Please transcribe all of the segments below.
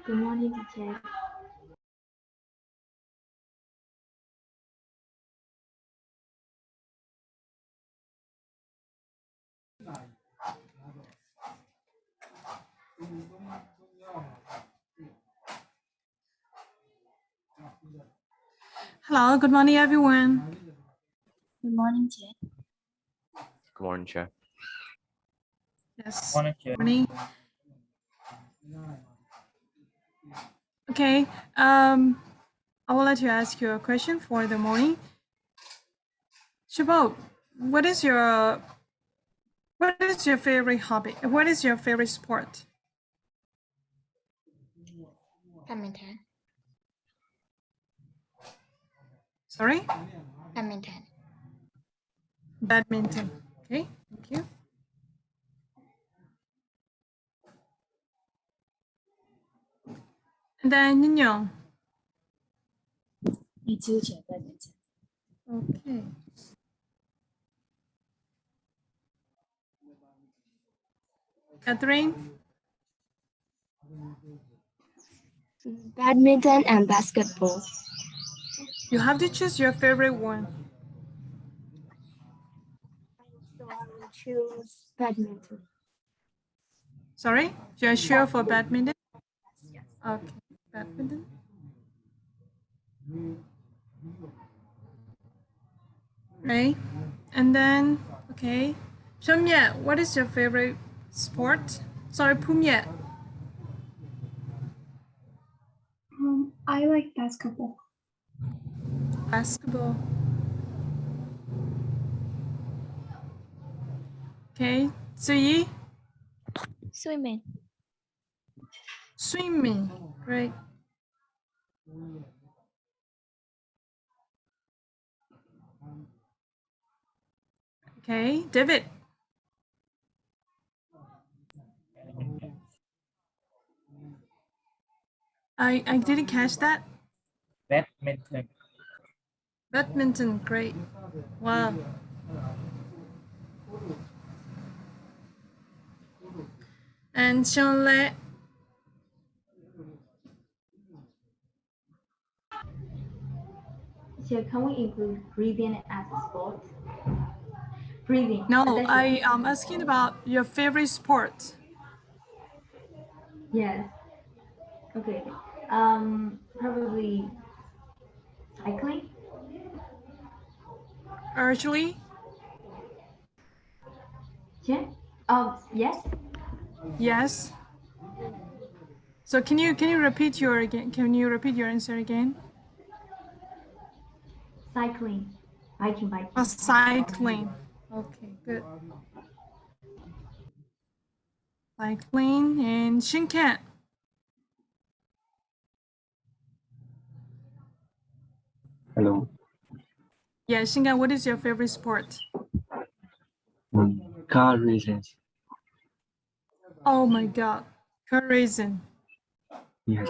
Good morning, teacher. Hello, good morning, everyone. Good morning, teacher. Good morning, Chair. Yes. Morning, Chair. Morning. Okay. I would like to ask you a question for the morning. Shabot, what is your favorite hobby? What is your favorite sport? Badminton. Sorry? Badminton. Badminton. Okay, thank you. And then Nino. Me too, teacher. Badminton. Okay. Catherine? Badminton and basketball. You have to choose your favorite one. So I will choose badminton. Sorry? You're sure for badminton? Yes. Okay, badminton. Right. And then, okay. Shomye, what is your favorite sport? Sorry, Pumye. I like basketball. Basketball. Okay. Suyi, Swimming. swimming. Great. Okay. David. I didn't catch that. Badminton. Badminton. Great. Wow. And Shonle. So can we include breathing as a sport? Breathing. No, I am asking about your favorite sport. Yes. Okay. Probably cycling. Archery. Yeah. Yes. Yes. So can you repeat your answer again? Cycling. Biking. Cycling. Okay, good. Cycling and Shinkan. Hello. Yeah, Shinkan, what is your favorite sport? Car races. Oh my god, car racing. Yes.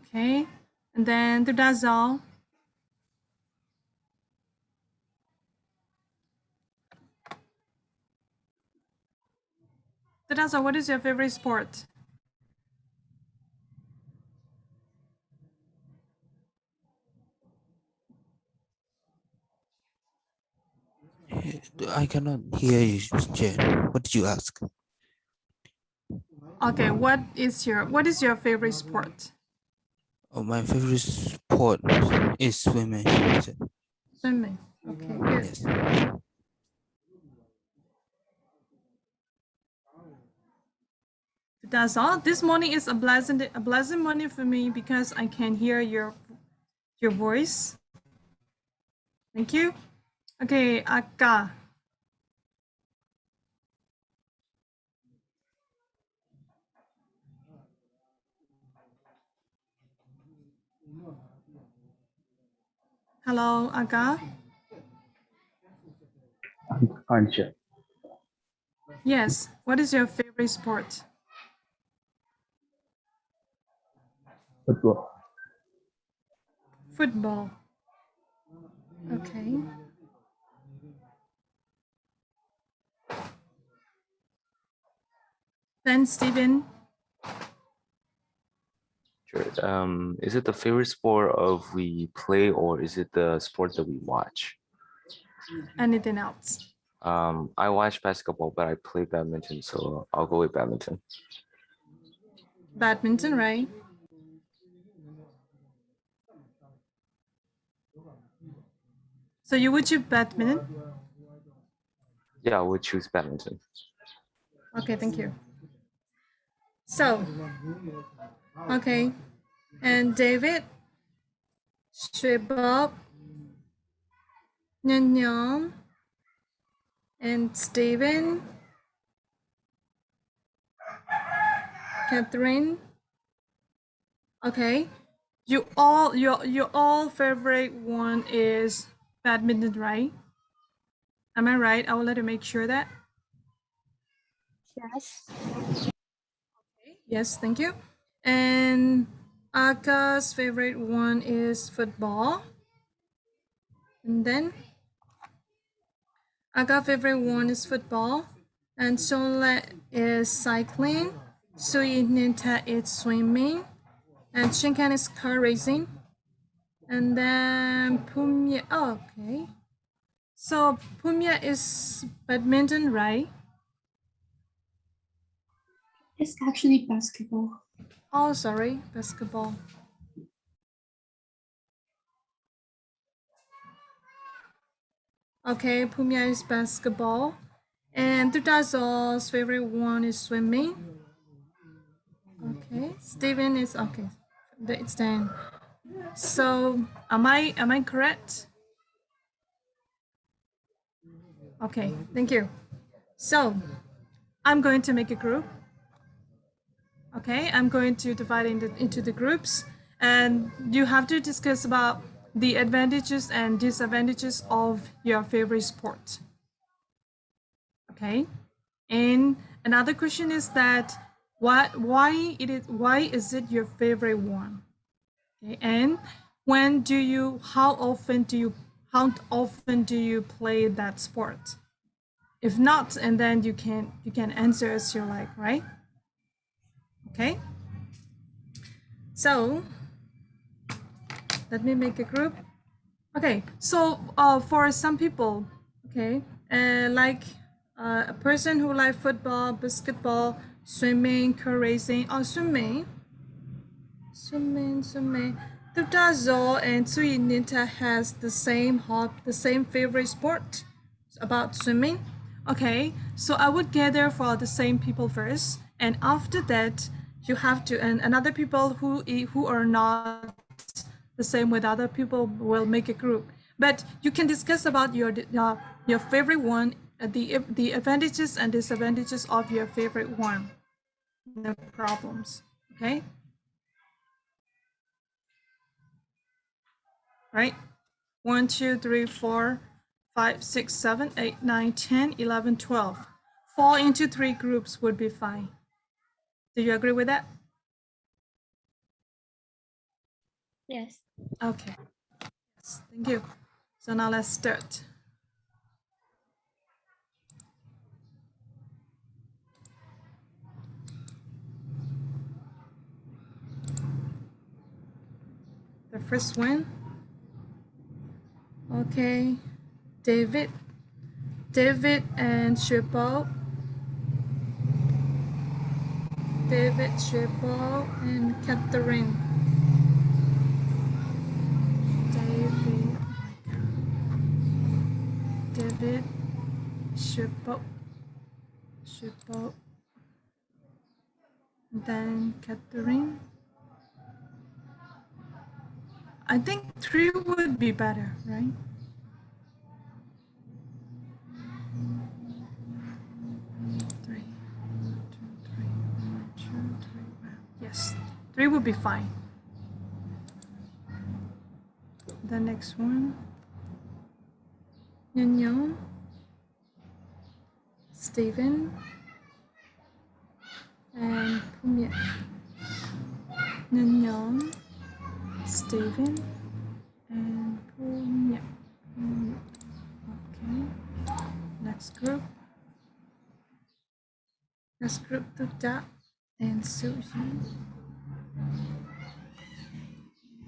Okay, and then that's all. That's all. What is your favorite sport? I cannot hear you, Chair. What did you ask? Okay, what is your favorite sport? Oh, my favorite sport is swimming. Swimming. Okay, good. Yes. That's all. This morning is a pleasant morning for me because I can hear your voice. Thank you. Okay, Akka. Hello, Akka. Answer. Yes. What is your favorite sport? Football. Football. Okay. Then Stephen. Sure. Is it the favorite sport of we play or is it the sport that we watch? Anything else? I watch basketball, but I play badminton, so I'll go with badminton. Badminton, right? So you would choose badminton? Yeah, I would choose badminton. Okay, thank you. So, okay. And David, Shibab, Nyan, and Steven, Catherine. Okay. Your all favorite one is badminton, right? Am I right? I will let you make sure that. Yes. Yes, thank you. And Aka's favorite one is football. And then Aka's favorite one is football. And Sonle is cycling. Sui Ninta is swimming. And Shinkan is car racing. And then Pumya, oh, okay. So Pumya is badminton, right? It's actually basketball. Oh, sorry, basketball. Okay, Pumya is basketball. And Tutazo's favorite one is swimming. Okay, Steven is okay. It's 10. So am I correct? Okay, thank you. So I'm going to make a group. Okay, I'm going to divide into the groups, and you have to discuss about the advantages and disadvantages of your favorite sport. Okay, and another question is that why is it your favorite one? Okay, and how often do you play that sport? If not, and then you can answer as you like, right? Okay. So let me make a group. Okay, so for some people, okay, like a person who like football, basketball, swimming, car racing, or swimming. Tutazo and Sui Ninta has the same favorite sport about swimming. Okay, so I would gather for the same people first, and after that, you have to and another people who are not the same with other people will make a group. But you can discuss about your favorite one, the advantages and disadvantages of your favorite one. No problems. Okay. Right? 1, 2, 3, 4, 5, 6, 7, 8, 9, 10, 11, 12. Fall into 3 groups would be fine. Do you agree with that? Yes. Okay. Yes, thank you. So now let's start. The first one. Okay. David and Shippo. David, Shippo, and Catherine. David, Shippo, then Catherine. I think 3 would be better, right? Three. Yes, 3 would be fine. The next one. Nyan, Stephen, and Pumya. Nyan, Stephen, and Pumya. Okay. Next group. First group Tuta and Suji.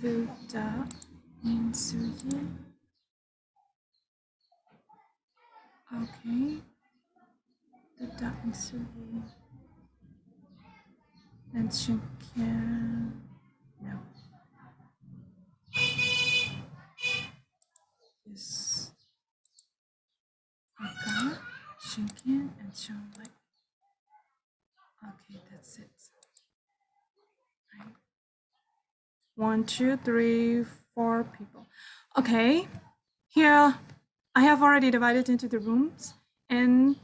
Tuta and Suji. Okay. Tuta and Suji. And Shinkan. No. Yes. Aka, Shinkan, and Shanlai. Okay, that's it. Right. 1, 2, 3, 4 people. Okay, here I have already divided into the rooms, and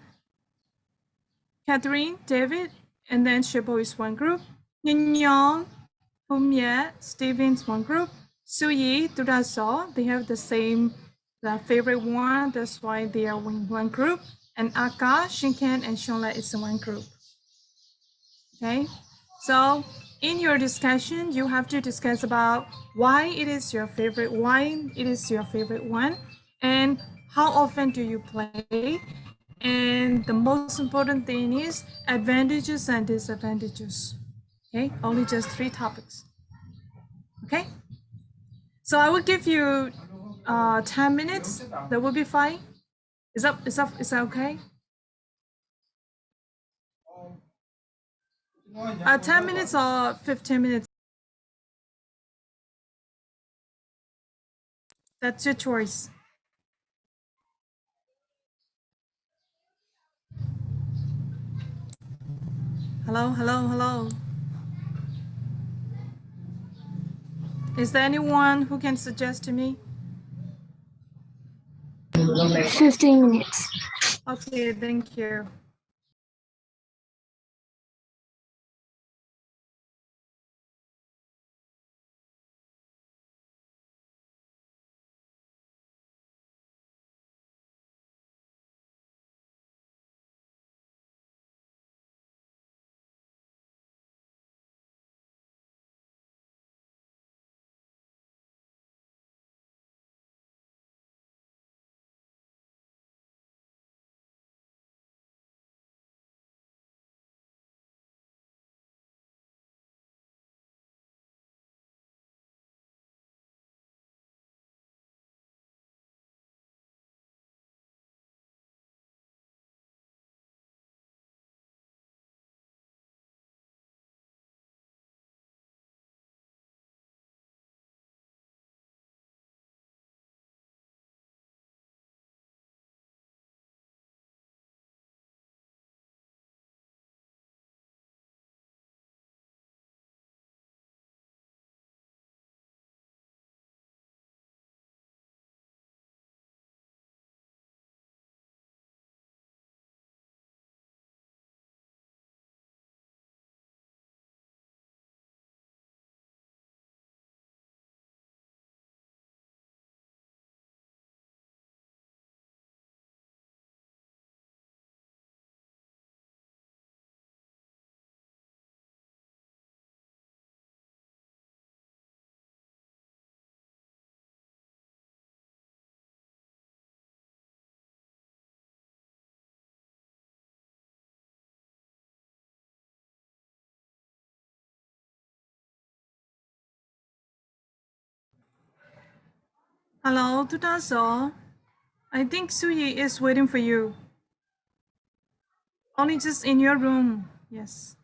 Catherine, David, and then Shibo is one group. Yin Yong, Humye, Steven's one group. Suyi, Duraso, they have the same favorite one, that's why they are in one group. And Aka, Shinken, and Shonla is in one group. Okay, so in your discussion, you have to discuss about why it is your favorite one, and how often do you play, and the most important thing is advantages and disadvantages. Okay, only just 3 topics. Okay, so I will give you 10 minutes. That will be fine. Is that okay? 10 minutes or 15 minutes? That's your choice. Hello, hello, hello. Is there anyone who can suggest to me? 15 minutes. Okay, thank you. Hello, Tudaso. I think Suyi is waiting for you. Only just in your room. Yes.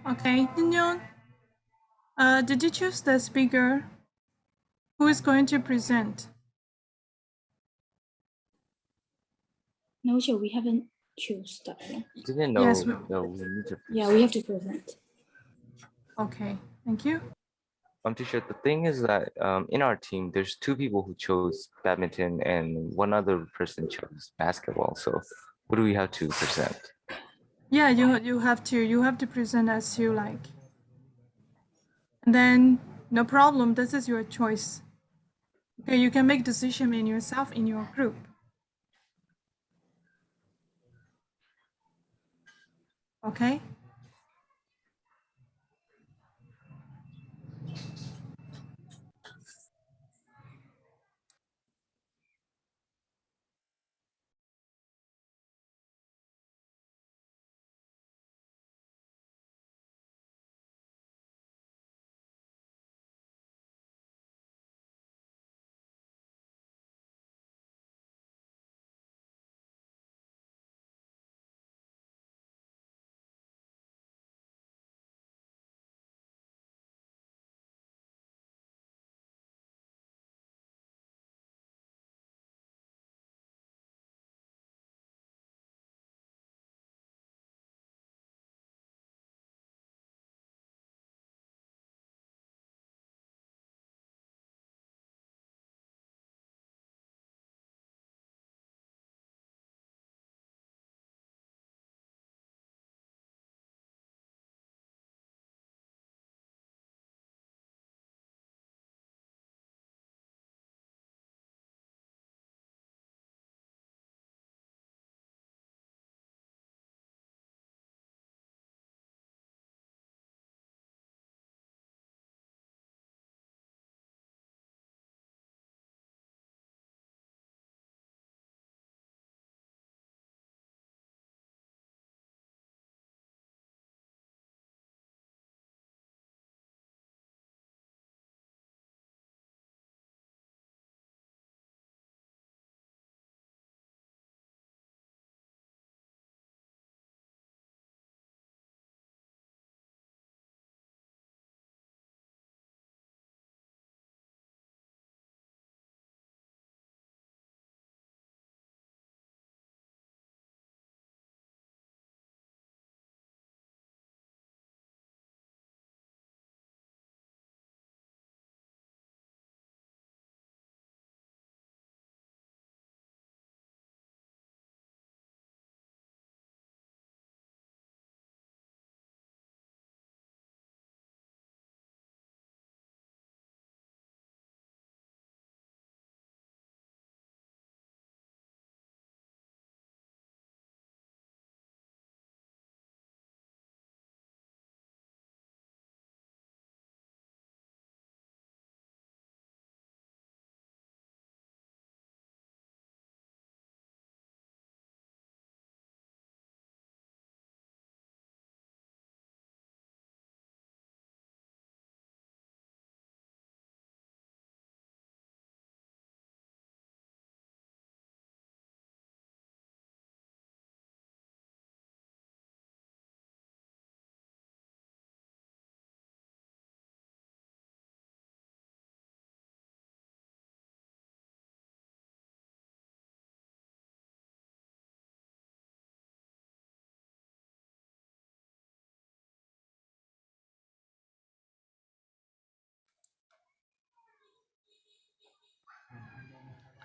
Okay, Nyon, did you choose the speaker? Who is going to present? No, sure, we haven't choose that one. Didn't know. Yes, No, we need to. Yeah, we have to present. Okay, thank you. Teacher, the thing is that in our team, there's two people who chose badminton and one other person chose basketball. So what do we have to present? Yeah, you have to present as you like. And then no problem, this is your choice. Okay, you can make decision in yourself in your group. Okay?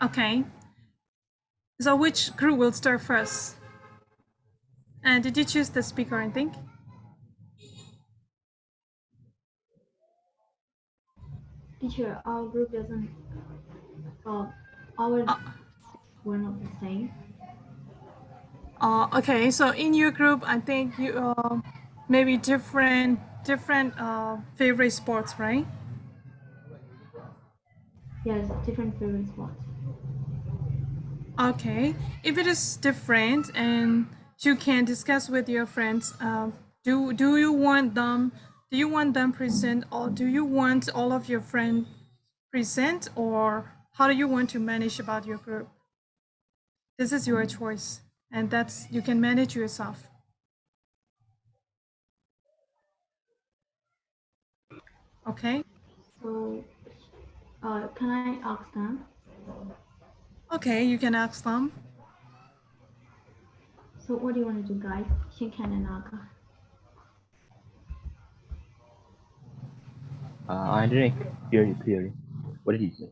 Okay. So which group will start first? And did you choose the speaker, I think? Teacher, our group doesn't, our we're not the same. Okay, so in your group, I think you maybe different favorite sports, right? Yes, different favorite spots. Okay, if it is different and you can discuss with your friends, do you want them? Do you want them present, or do you want all of your friends present, or how do you want to manage about your group? This is your choice, and that's you can manage yourself. Okay. So, can I ask them? Okay, you can ask them. So, what do you want to do, guys? Shinkan and Naga. I didn't hear you clearly. What did you say?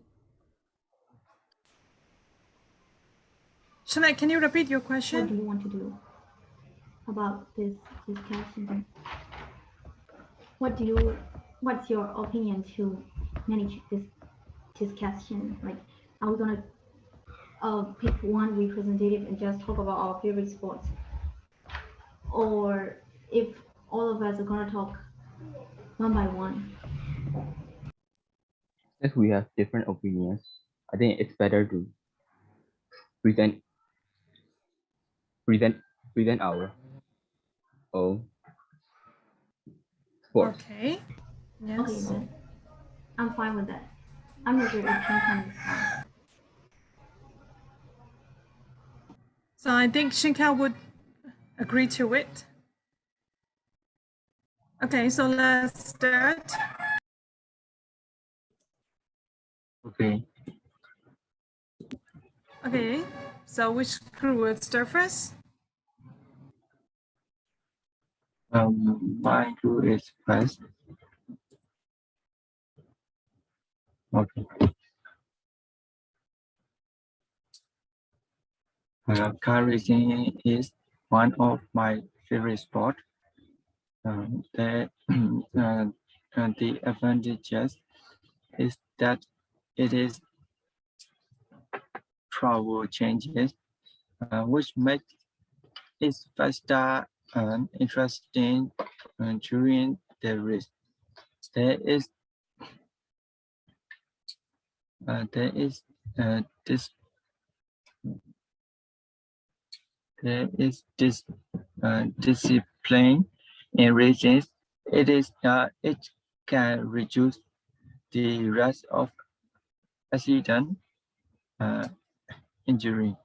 Shanae, can you repeat your What question? do you want to do about this discussion? What's your opinion to manage this discussion? Like, are we gonna pick one representative and just talk about our favorite sports? Or if all of us are gonna talk one by one? Since we have different opinions, I think it's better to present present present our own sports. Okay. Yes. Okay, then I'm fine with that. I'm not sure if Shinkan is fine. So I think Shinka would agree to it. Okay, so let's start. Okay. Okay, so which crew would start first? My crew is first. Okay. Car racing is one of my favorite sport. The advantages is that it is travel changes, which makes it faster and interesting during the race. There is there is this this discipline in races. It can reduce the risk of accident injury.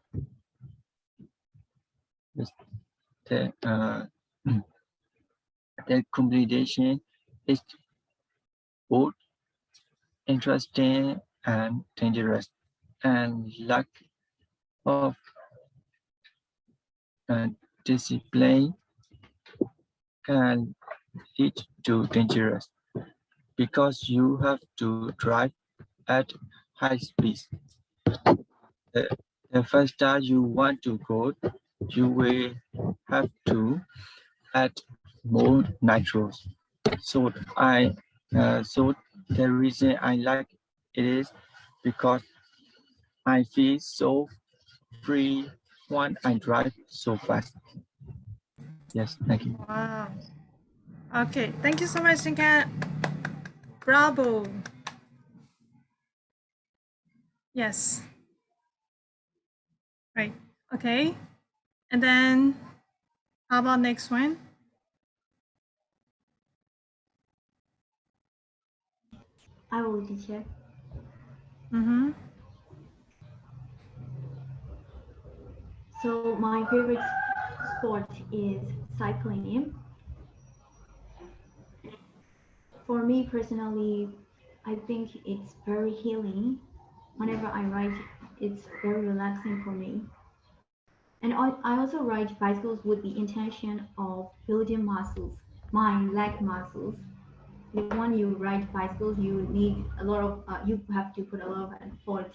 The, the competition is both interesting and dangerous, and lack of discipline can lead to dangerous because you have to drive at high speed. The faster you want to go, you will have to add more nitros. So so the reason I like it is because I feel so free when I drive so fast. Yes, thank you. Wow. Okay, thank you so much, Shinka. Bravo. Yes. Right. Okay. And then how about next one? I will teacher. Mm-hmm. So my favorite sport is cycling. For me personally, I think it's very healing. Whenever I ride, it's very relaxing for me. And I also ride bicycles with the intention of building muscles, my leg muscles. Because when you ride bicycles, you need a lot of, you have to put a lot of effort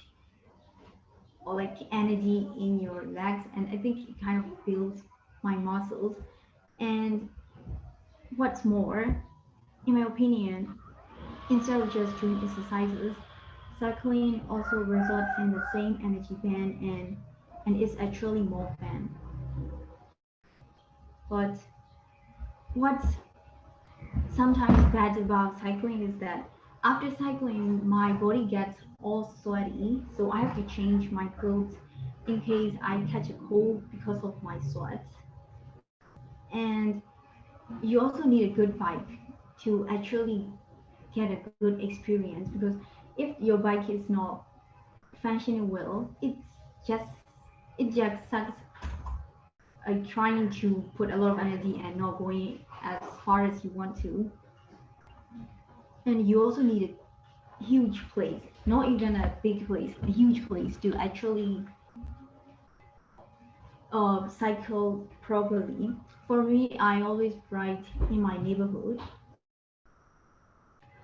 or like energy in your legs, and I think it kind of builds my muscles. And what's more, in my opinion, instead of just doing exercises, cycling also results in the same energy band and it's actually more fun. But what's sometimes bad about cycling is that after cycling, my body gets all sweaty, so I have to change my clothes in case I catch a cold because of my sweat. And you also need a good bike to actually get a good experience because if your bike is not functioning well, just it just sucks trying to put a lot of energy and not going as far as you want to. And you also need a huge place, not even a big place, a huge place to actually cycle properly. For me, I always ride in my neighborhood.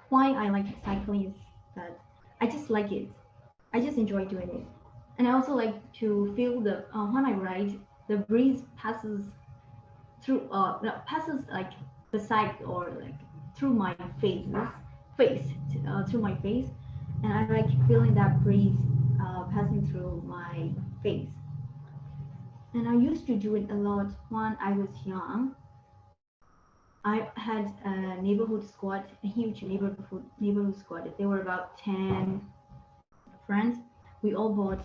Why I like cycling is that I just like it. I just enjoy doing it. And I also like to feel the when I ride, the breeze passes through no, passes like beside or like through my face through my face, and I like feeling that breeze passing through my face. And I used to do it a lot when I was young. I had a neighborhood squad, a huge neighborhood squad. There were about 10 friends. We all bought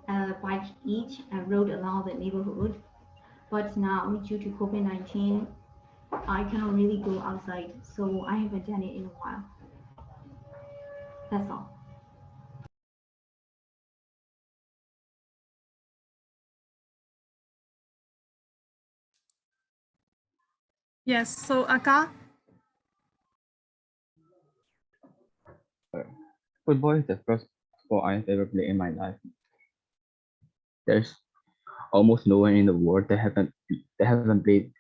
a bike each and rode around the neighborhood. But now, due to COVID-19, I cannot really go outside, so I haven't done it in a while. That's all. Yes. So Aka. Football is the first sport I've ever played in my life. There's almost no one in the world that haven't played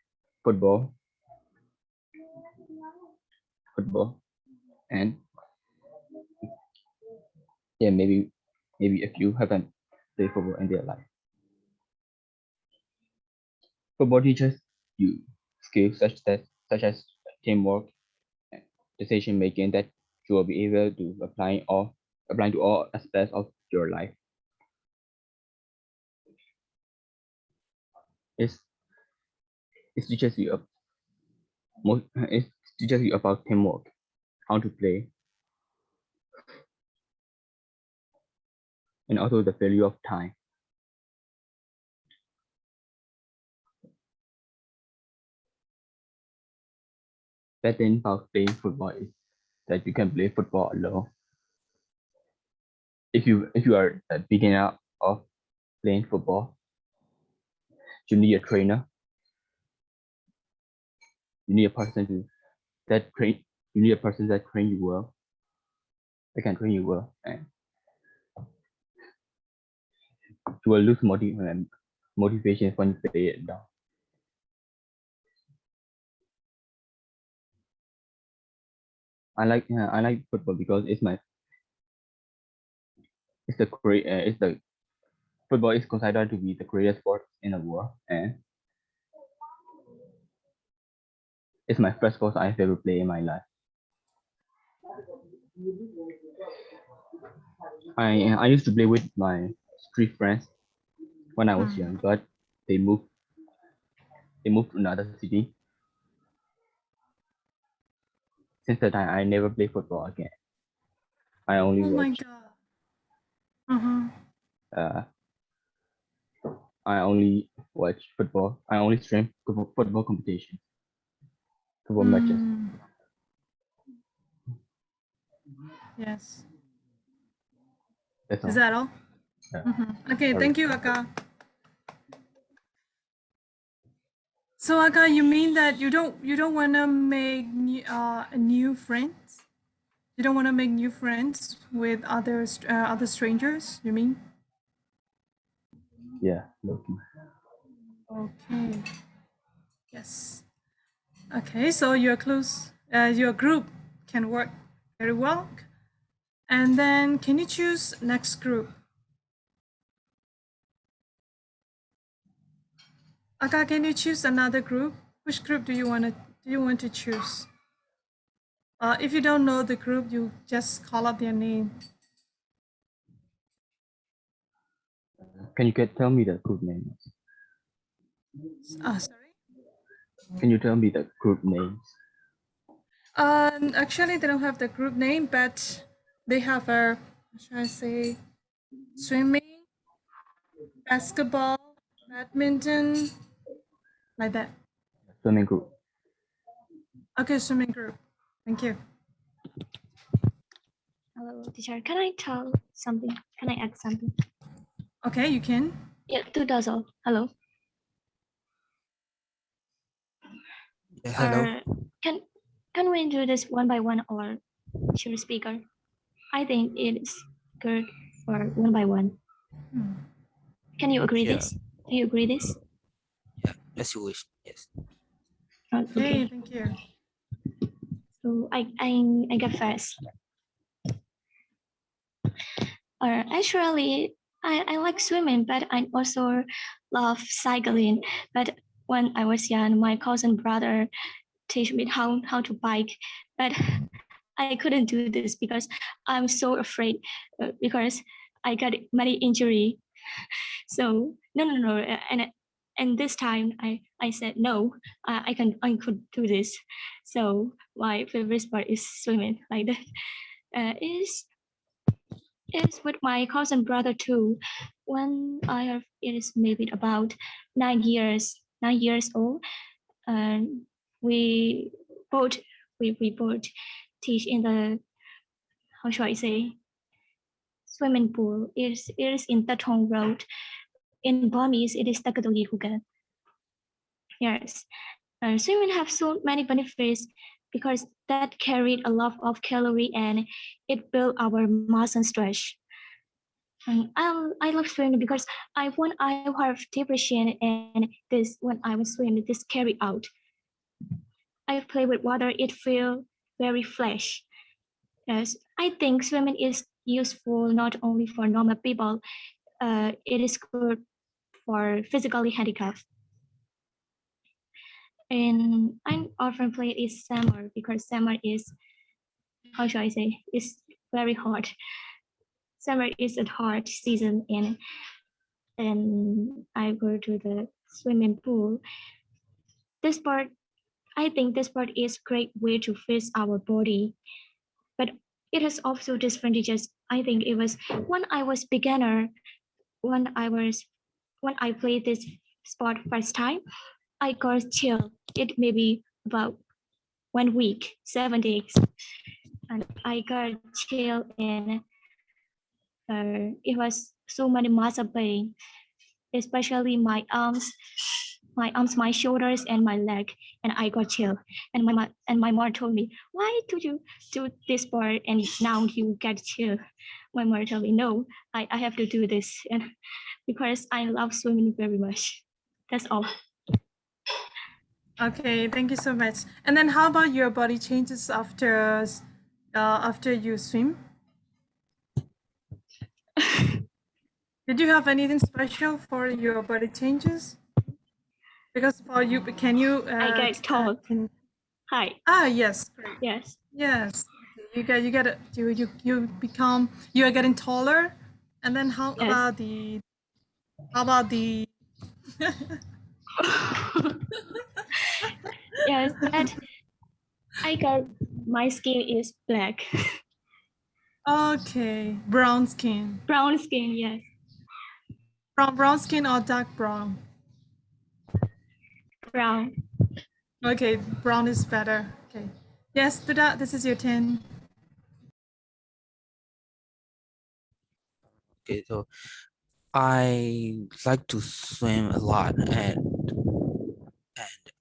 football. Football, and yeah, maybe a few haven't played football in their life. Football teaches you skills such as teamwork and decision making that you will be able to apply to all aspects of your life. It's it teaches you it teaches you about teamwork, how to play, and also the value of time. Bad thing about playing football is that you can play football alone. If you are a beginner of playing football, you need a trainer. You need a person that train. You need a person that train you well. That can train you well, and you will lose motivation when you play it down. I like football because it's the football is considered to be the greatest sport in the world, and it's my first sport I've ever played in my life. I used to play with my street friends when I was young, but they moved to another city. Since that time, I never play football again. I only Oh my watch. God. Uh-huh. Uh, I only watch football. I only stream football competitions, football matches. Yes. That's all. Is that all? Okay, Sorry. thank you, Aka. So Aka, you mean that you don't want to make new friends? You don't want to make new friends with other strangers? You mean? Yeah, Loki. Okay. Yes. Okay, so your group can work very well. And then can you choose next group? Aka, can you choose another group? Which group do you want to choose? If you don't know the group, you just call out their name. Can you tell me the group names? Sorry. Can you tell me the group names? Actually, they don't have the group name, but they have what should I say? Swimming, basketball, badminton, like that. Swimming group. Okay, swimming group. Thank you. Hello, teacher. Can I tell something? Can I add something? Okay, you can. Yeah, to Dazzle. Hello. Yeah, hello. Can can we do this one by one or choose speaker? I think it's good for one by one. Can you agree Yeah. this? Do you agree this? Yeah, as you wish. Yes. Okay, Okay. thank you. So I get first. Actually, I like swimming, but I also love cycling. But when I was young, my cousin brother teach me how to bike, but I couldn't do this because I'm so afraid because I got many injury. So no, and this time I said no, I could do this. So my favorite sport is swimming like that. Is with my cousin brother too. When I have it is maybe about 9 years old, and we both we both teach in the, how should I say, swimming pool. It is in Tatong Road. In Burmese, it is Takatogi Huga. Yes. Swimming have so many benefits because that carried a lot of calorie and it built our muscle stretch. And I love swimming because when I have depression and this when I was swimming, this carry out. I play with water, it feel very fresh. Yes, I think swimming is useful not only for normal people, it is good for physically handicapped. And I often play is summer because summer is, how should I say, it's very hot. Summer is a hot season and I go to the swimming pool. This part, I think this part is great way to fix our body, but it has also disadvantages. I think it was when I was beginner, when I played this sport first time, I got chill. It may be about 1 week, 7 days, and I got chill and it was so many muscle pain, especially my shoulders and my leg, and I got chill. And my mother told me, "Why do you do this sport and now you get chill?" My mother told me, "No, I have to do this, and because I love swimming very much." That's all. Okay, thank you so much. And then how about your body changes after you swim? Did you have anything special for your body changes? Because for you, can you? I get tall. Hi. Yes, great. Yes. Yes, you get it. You are getting taller, and then how Yes. about the Yes, but I got my skin is black. Okay, brown skin. Brown skin, yes. Brown skin or dark brown? Brown. Okay, brown is better. Okay. Yes, Tuda, this is your turn. Okay, so I like to swim a lot, and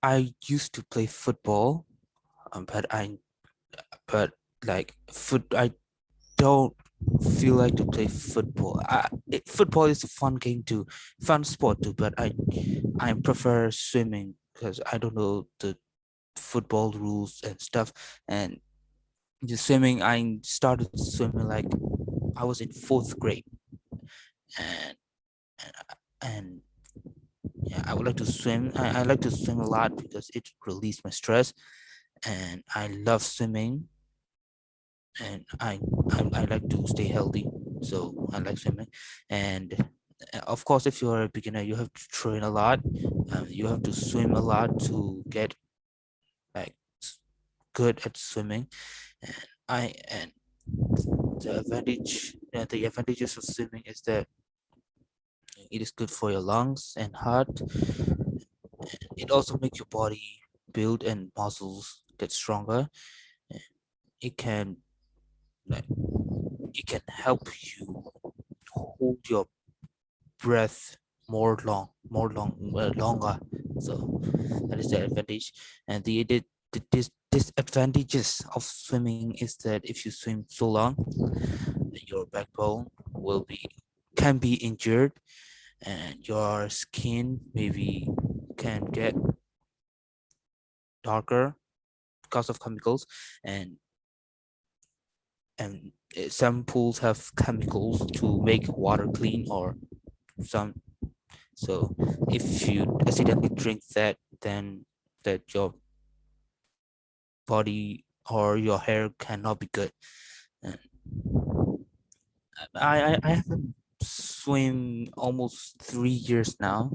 I used to play football, but like I don't feel like to play football. Football is a fun sport too, but I prefer swimming because I don't know the football rules and stuff. And the swimming, I started swimming like I was in 4th grade, and and yeah, I would like to swim. I like to swim a lot because it releases my stress, and I love swimming, and I like to stay healthy, so I like swimming. And of course, if you're a beginner, you have to train a lot. You have to swim a lot to get like good at swimming. And and the advantages of swimming is that it is good for your lungs and heart. It also makes your body build and muscles get stronger. And it can like it can help you hold your breath longer. So that is the advantage. And the disadvantages of swimming is that if you swim so long, your backbone can be injured, and your skin maybe can get darker because of chemicals, and some pools have chemicals to make water clean, or some. So if you accidentally drink that, then that your body or your hair cannot be good. And I haven't swim almost 3 years now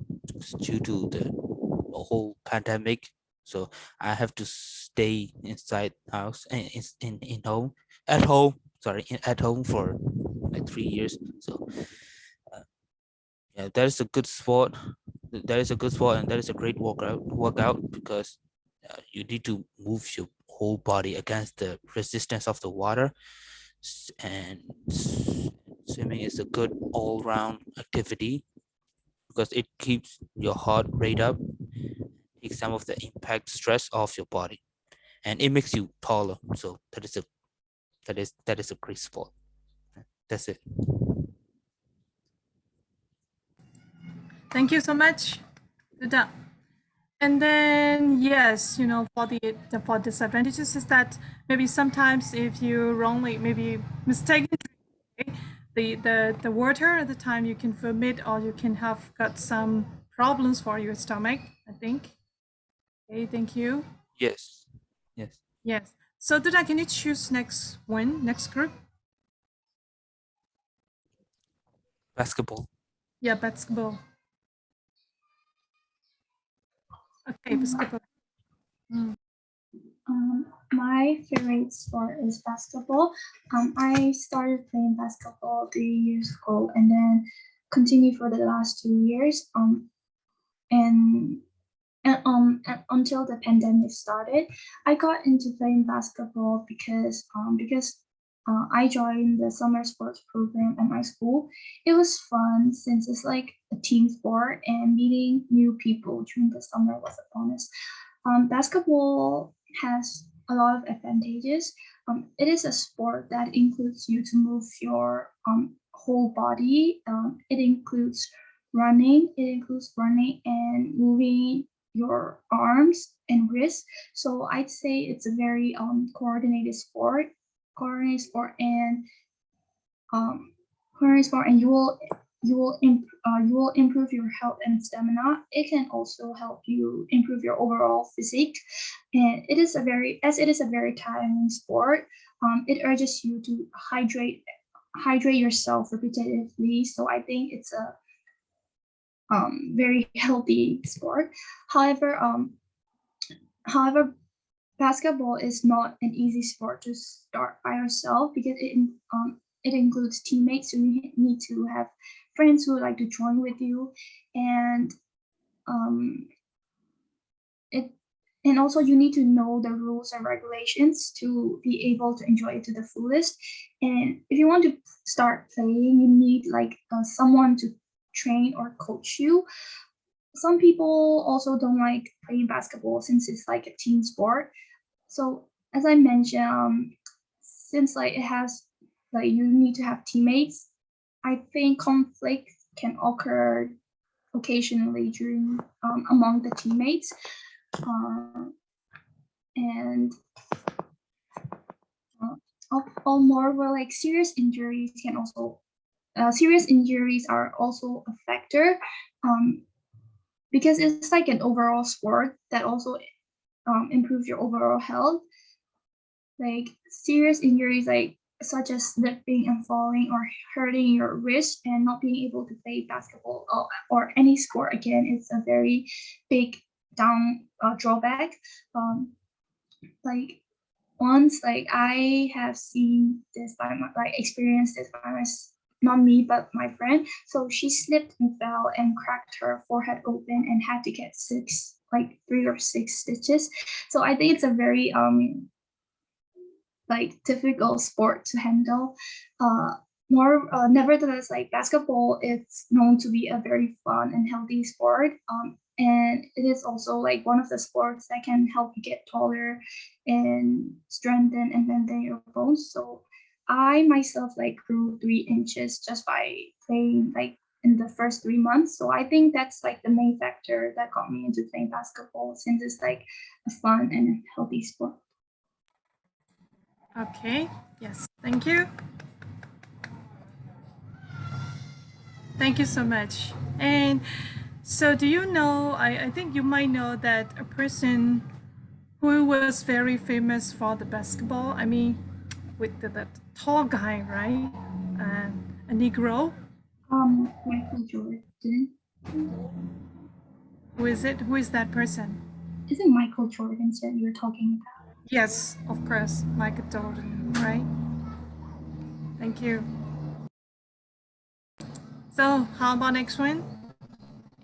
due to the whole pandemic. So I have to stay inside house and in home at home. Sorry, at home for like 3 years. So yeah, that is a good sport. That is a good sport, and that is a great workout because you need to move your whole body against the resistance of the water, and swimming is a good all-round activity because it keeps your heart rate up, takes some of the impact stress off your body, and it makes you taller. So that is a great sport. That's it. Thank you so much. Duda. And then yes, for disadvantages is that maybe sometimes if you wrongly maybe mistakenly the water at the time, you can vomit or you can have got some problems for your stomach, I think. Okay, thank you. Yes. Yes. Yes. So Duda, can you choose next group? Basketball. Yeah, basketball. Okay, basketball. My favorite sport is basketball. I started playing basketball 3 years ago and then continued for the last 2 years. And until the pandemic started, I got into playing basketball because I joined the summer sports program at my school. It was fun since it's like a team sport, and meeting new people during the summer was a bonus. Basketball has a lot of advantages. It is a sport that includes you to move your whole body. It includes running. It includes running and moving your arms and wrists. So I'd say it's a very coordinated sport. Coordinated sport and you will improve your health and stamina. It can also help you improve your overall physique, and it is a very tiring sport. It urges you to hydrate yourself repetitively. So I think it's a very healthy sport. However, basketball is not an easy sport to start by yourself because it includes teammates. So you need to have friends who would like to join with you, and and also you need to know the rules and regulations to be able to enjoy it to the fullest. And if you want to start playing, you need like someone to train or coach you. Some people also don't like playing basketball since it's like a team sport. So as I mentioned, since like it has like you need to have teammates, I think conflict can occur occasionally during among the teammates, and moreover, like serious injuries are also a factor, because it's like an overall sport that also improves your overall health. Like serious injuries like such as slipping and falling or hurting your wrist and not being able to play basketball or any sport again, it's a very big drawback. Like once, like I have seen this experienced this by not me but my friend. So she slipped and fell and cracked her forehead open and had to get 3 or 6 stitches. So I think it's a very difficult sport to handle. Nevertheless, like basketball is known to be a very fun and healthy sport. and it is also like one of the sports that can help you get taller and strengthen and maintain your bones. So I myself like grew 3 inches just by playing like in the first 3 months. So I think that's like the main factor that got me into playing basketball, since it's like a fun and healthy sport. Okay, yes, thank you. Thank you so much. And so do you know, I think you might know that a person who was very famous for the basketball, I mean, with the tall guy, right? A Negro. Michael Jordan. Who is it? Who is that person? Isn't Michael Jordan that you're talking about? Yes, of course, Michael Jordan, right? Thank you. So how about next one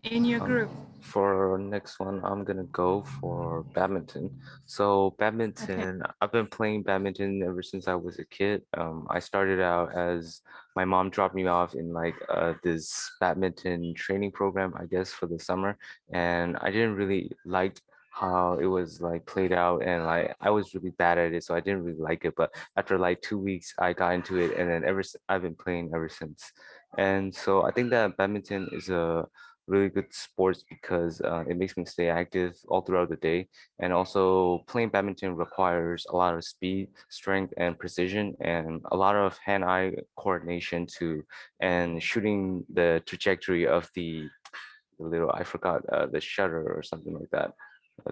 in your group? For next one, I'm gonna go for badminton. So badminton, I've been playing badminton ever since I was a kid. I started out as my mom dropped me off in like this badminton training program, I guess, for the summer, and I didn't really like how it was like played out, and like I was really bad at it, so I didn't really like it. But after like 2 weeks, I got into it, and then I've been playing ever since. And so I think that badminton is a really good sports because it makes me stay active all throughout the day. And also playing badminton requires a lot of speed, strength, and precision, and a lot of hand-eye coordination too, and shooting the trajectory of the little, I forgot, the shutter or something like that,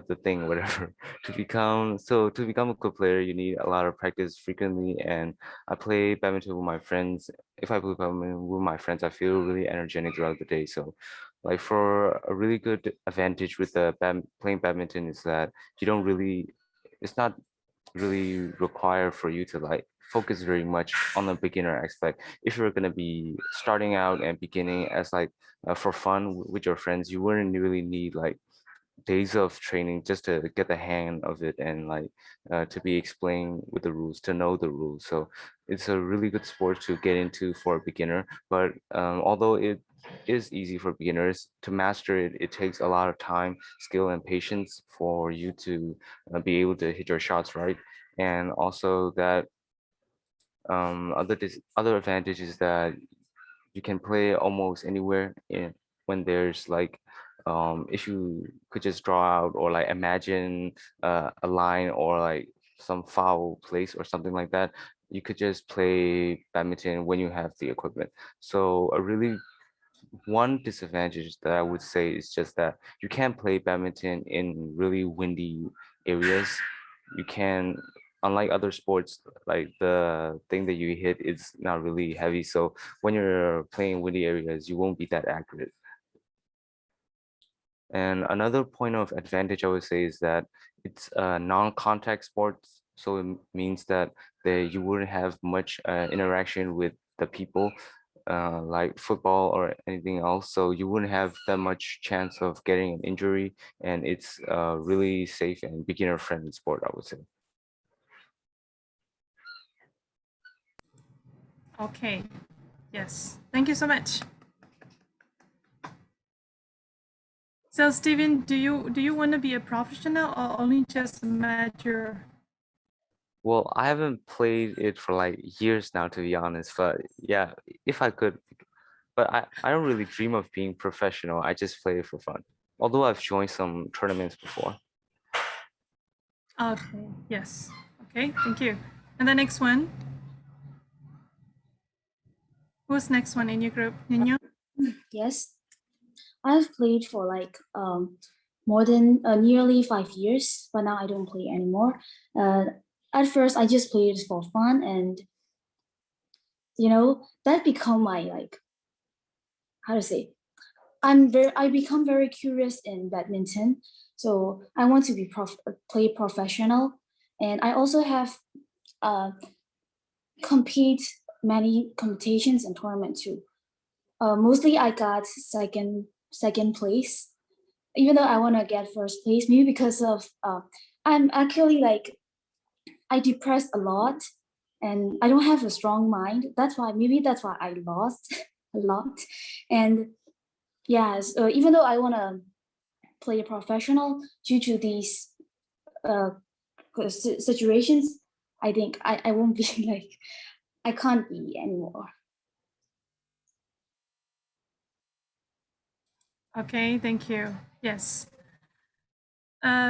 the thing, whatever. To become a good player, you need a lot of practice frequently. And I play badminton with my friends. If I play badminton with my friends, I feel really energetic throughout the day. So like for a really good advantage with the playing badminton is that you don't really, it's not really required for you to like focus very much on the beginner aspect. If you're going to be starting out and beginning as like for fun with your friends, you wouldn't really need like days of training just to get the hang of it, and like to be explained with the rules, to know the rules. So it's a really good sport to get into for a beginner. But although it is easy for beginners to master it, it takes a lot of time, skill, and patience for you to be able to hit your shots right. And also that other advantage is that you can play almost anywhere when there's like if you could just draw out or like imagine a line or like some foul place or something like that, you could just play badminton when you have the equipment. So a really one disadvantage that I would say is just that you can't play badminton in really windy areas. You can, unlike other sports, like the thing that you hit is not really heavy. So when you're playing windy areas, you won't be that accurate. And another point of advantage I would say is that it's a non-contact sport. So it means that you wouldn't have much interaction with the people like football or anything else. So you wouldn't have that much chance of getting an injury, and it's a really safe and beginner-friendly sport, I would say. Okay, yes, thank you so much. So Steven, do you want to be a professional or only just amateur? Well, I haven't played it for like years now, to be honest. But yeah, if I could, but I don't really dream of being professional. I just play it for fun. Although I've joined some tournaments before. Okay, yes. Okay, thank you. And the next one. Who's next one in your group? Nino? Yes, I've played for like more than nearly 5 years, but now I don't play anymore. At first, I just played it for fun, and that become my like, how to say, I become very curious in badminton, so I want to be play professional, and I also have compete many competitions and tournaments too. Mostly I got second place, even though I want to get first place, maybe because of I'm actually like I depressed a lot and I don't have a strong mind. Maybe that's why I lost a lot. And yes, even though I want to play professional due to these situations. I think I won't be like, I can't be anymore. Okay, thank you. Yes.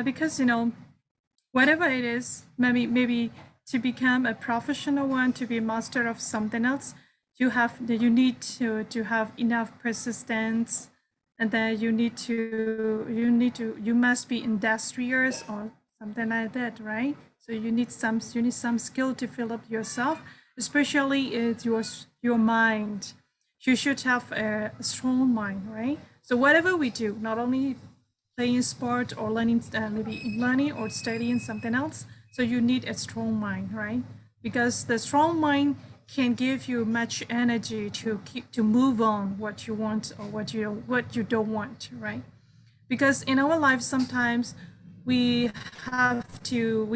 Because whatever it is, maybe to become a professional one, to be master of something else, you need to have enough persistence, and then you must be industrious or something like that, right? So you need some skill to fill up yourself, especially your mind. You should have a strong mind, right? So whatever we do, not only playing sport or learning, maybe learning or studying something else, so you need a strong mind, right? Because the strong mind can give you much energy to move on what you want or what you don't want, right? Because in our life sometimes we have to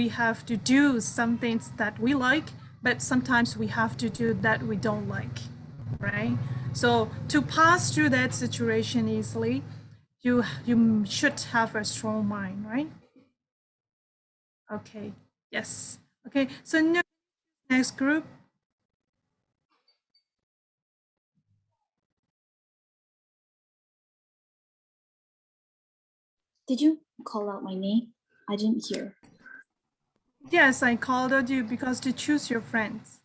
do some things that we like, but sometimes we have to do that we don't like, right? So to pass through that situation easily, you should have a strong mind, right? Okay. Yes. Okay. So next group. Did you call out my name? I didn't hear. Yes, I called out you because to choose your friends.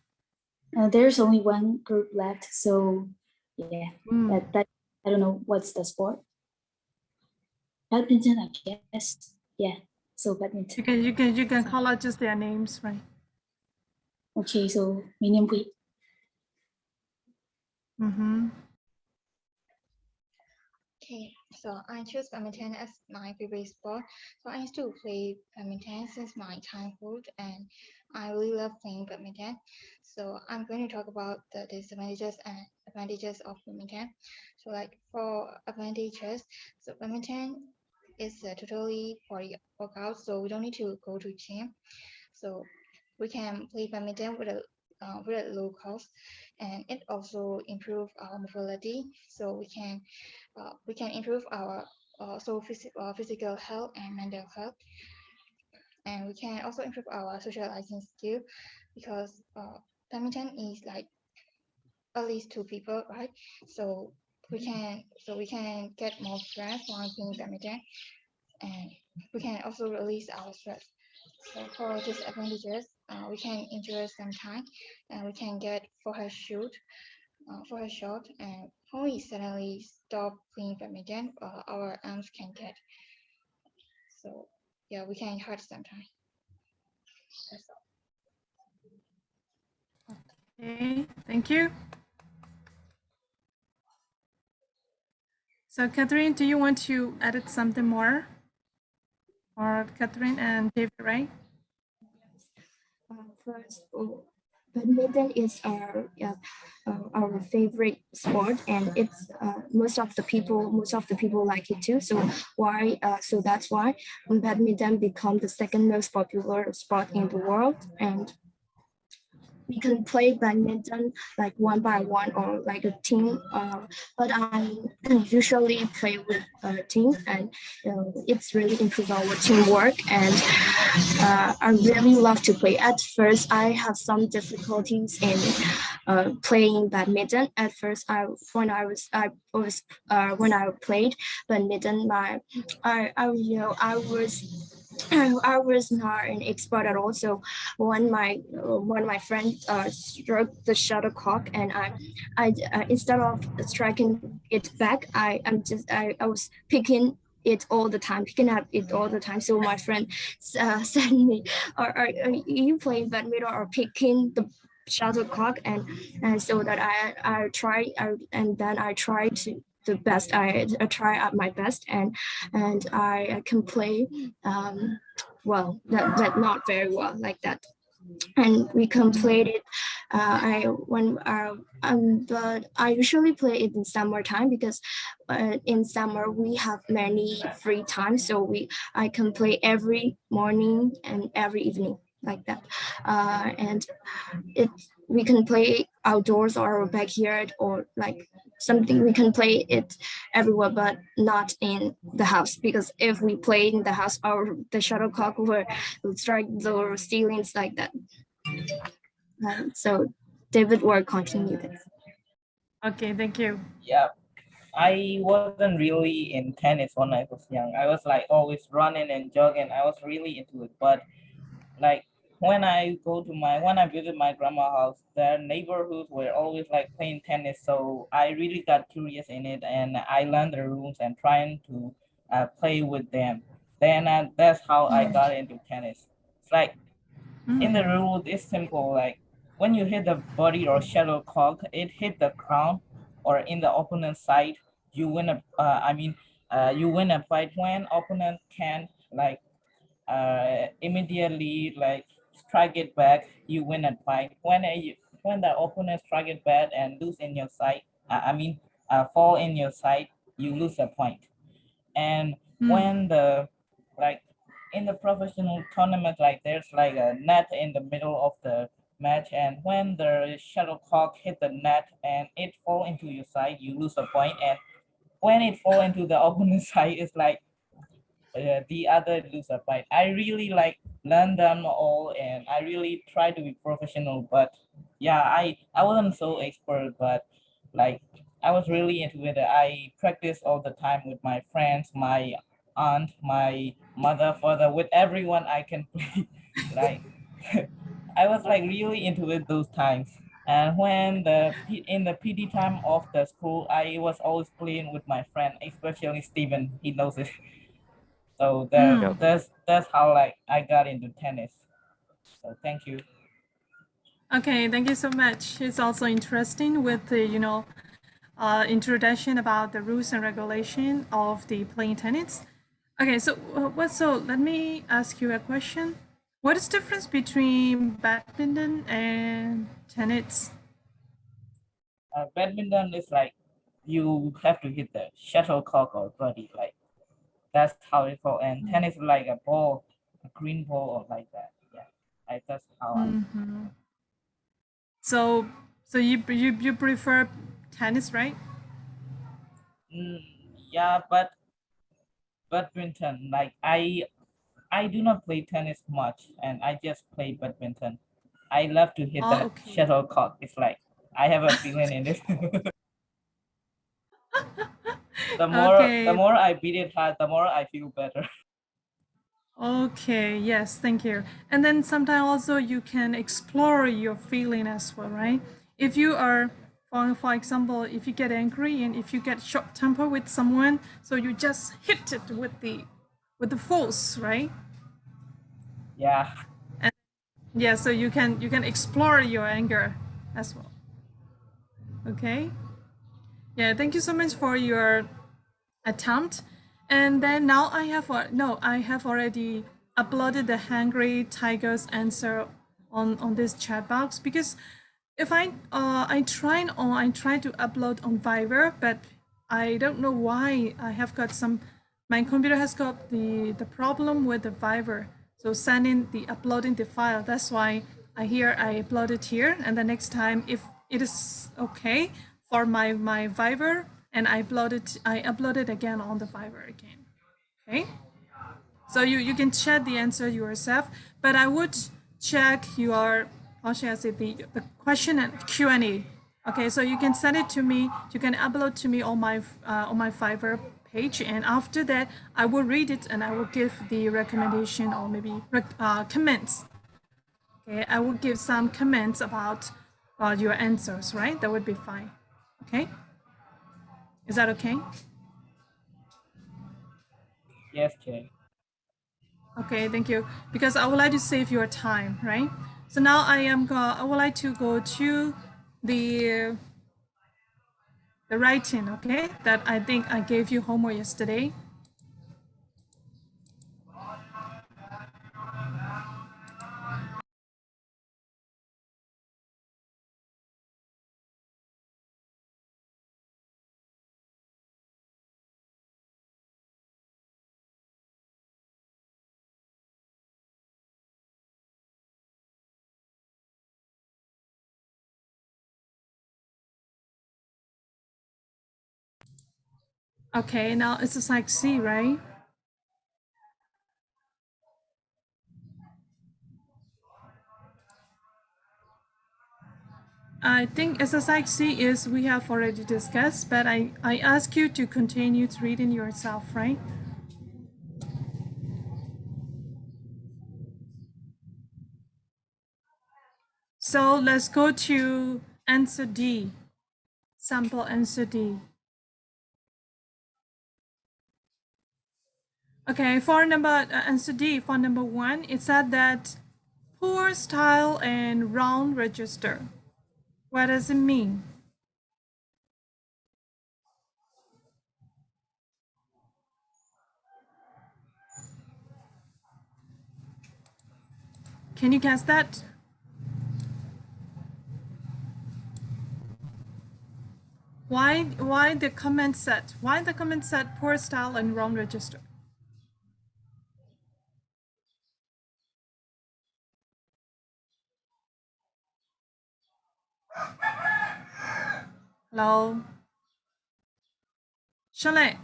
There's only one group left, so yeah. Mm. That I don't know what's the sport. Badminton, I guess. Yeah. So badminton. You can call out just their names, right? Okay, so Minion Pui. Mm-hmm. Okay, so I choose badminton as my favorite sport. So I used to play badminton since my childhood, and I really love playing badminton. So I'm going to talk about the disadvantages and advantages of badminton. So like for advantages, so badminton is a totally body workout, so we don't need to go to gym. So we can play badminton with a low cost, and it also improve our mobility. So we can improve our physical health and mental health, and we can also improve our socializing skill because badminton is like at least two people, right? So we can get more friends while playing badminton, and we can also release our stress. So for disadvantages, we can injure some time, and we can get for her shot, and when we suddenly stop playing badminton, our arms can get. So yeah, we can hurt sometimes. That's all. Okay, thank you. So Catherine, do you want to edit something more? Or Catherine and David, right? First, badminton is our favorite sport, and it's most of the people like it too. So so that's why badminton become the second most popular sport in the world, and we can play badminton like one by one or like a team. But I usually play with a team, and it's really improve our teamwork. And I really love to play. At first, I have some difficulties in playing badminton. At first, when I played badminton, I was not an expert at all. So when my friend struck the shuttlecock, and I instead of striking it back, I was picking it all the time, picking up it all the time. So my friend said me, are you playing badminton or picking the shuttlecock? And so that I try, and then I try to the best. I try at my best, and I can play well, that not very well like that. And we completed but I usually play it in summertime because in summer we have many free time, so I can play every morning and every evening like that. And we can play outdoors or backyard or like something we can play it everywhere, but not in the house. Because if we play in the house, the shuttlecock will strike the ceilings like that. So David will continue this. Okay, thank you. Yeah, I wasn't really in tennis when I was young. I was like always running and jogging. I was really into it. But like when I visit my grandma's house, their neighborhoods were always like playing tennis. So I really got curious in it, and I learned the rules and trying to play with them. Then that's how I got into tennis. It's like in the rules, it's simple. Like when you hit the body or shuttlecock, it hit the crown or in the opponent's side, you win a. You win a fight when opponent can like immediately like strike it back. You win a fight when the opponent strike it back and lose in your side. Fall in your side, you lose a point. And when the like in the professional tournament, like there's like a net in the middle of the match, and when the shuttlecock hit the net and it fall into your side, you lose a point. And when it fall into the opponent's side, it's like the other loser fight. I really like learn them all, and I really try to be professional. But yeah, I wasn't so expert, but like I was really into it. I practice all the time with my friends, my aunt, my mother, father, with everyone I can play. Like I was like really into it those times. And when in the PD time of the school, I was always playing with my friend, especially Steven. He knows it. So Yep. that's how like I got into tennis. So thank you. Okay, thank you so much. It's also interesting with the introduction about the rules and regulation of the playing tennis. Okay, so so let me ask you a question. What is the difference between badminton and tennis? Badminton is like you have to hit the shuttlecock or body, like that's how it's called. And tennis is like a ball, a green ball or like that. Yeah, that's how I. So you prefer tennis, right? Mm, yeah, but badminton, like I do not play tennis much, and I just play badminton. I love to hit Oh, the okay. shuttlecock. It's like I have a feeling in it. The Okay. more I beat it hard, the more I feel better. Okay, yes, thank you. And then sometimes also you can explore your feeling as well, right? If you are, for example, if you get angry and if you get short temper with someone, so you just hit it with the force, right? Yeah. And yeah, so you can explore your anger as well. Okay. Yeah, thank you so much for your attempt. And then now I have already uploaded the Hungry Tiger's answer on this chat box, because if I try to upload on Fiverr, but I don't know why I have got some my computer has got the problem with the Fiverr. So sending the uploading the file. That's why I upload it here, and the next time if it is okay for my Fiverr, and I upload it again on the Fiverr again. Okay. So you can check the answer yourself, but I would check your, how should I say, the question and Q&A. Okay, so you can send it to me. You can upload to me on my Fiverr page, and after that, I will read it and I will give the recommendation or maybe comments. Okay, I will give some comments about your answers. Right, that would be fine. Okay, is that okay? Yes, Jay. Okay, thank you. Because I would like to save your time, right? So now I would like to go to the the writing, okay? That I think I gave you homework yesterday. Okay, now exercise C, right? I think exercise C is we have already discussed, but I ask you to continue to reading yourself, right? So let's go to answer D, sample answer D. Okay, for answer D, for number 1, it said that poor style and round register. What does it mean? Can you guess that? Why the comment said poor style and round register? Hello? Chalet.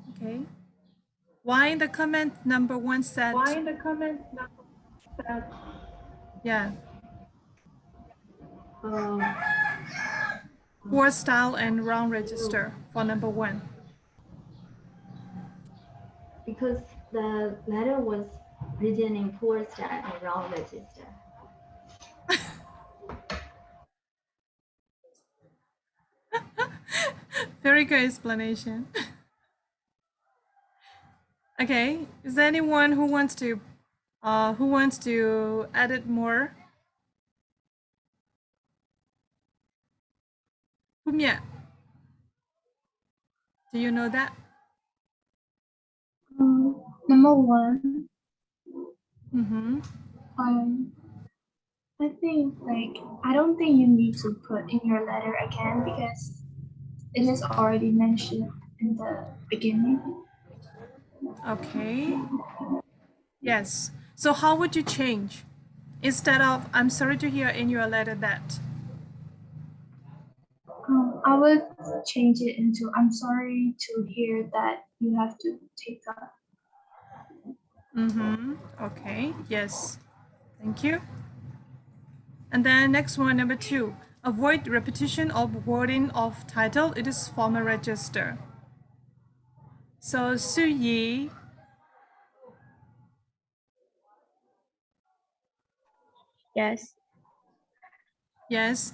Okay. Why the comment number 1 said? Why the comment number said Yeah. uh, Poor style and round register for number 1. because the letter was written in poor style and round register. Very good explanation. Okay, is there anyone who wants to add it more? Pumya, do you know that? Number 1, Mm-hmm. I think I don't think you need to put in your letter again because it is already mentioned in the beginning. Okay. Yes. So how would you change? Instead of I'm sorry to hear in your letter that. I would change it into I'm sorry to hear that you have to take up. Mm-hmm. Okay. Yes. Thank you. And then next one, number 2. Avoid repetition of wording of title. It is formal register. So Su Yi. Yes. Yes.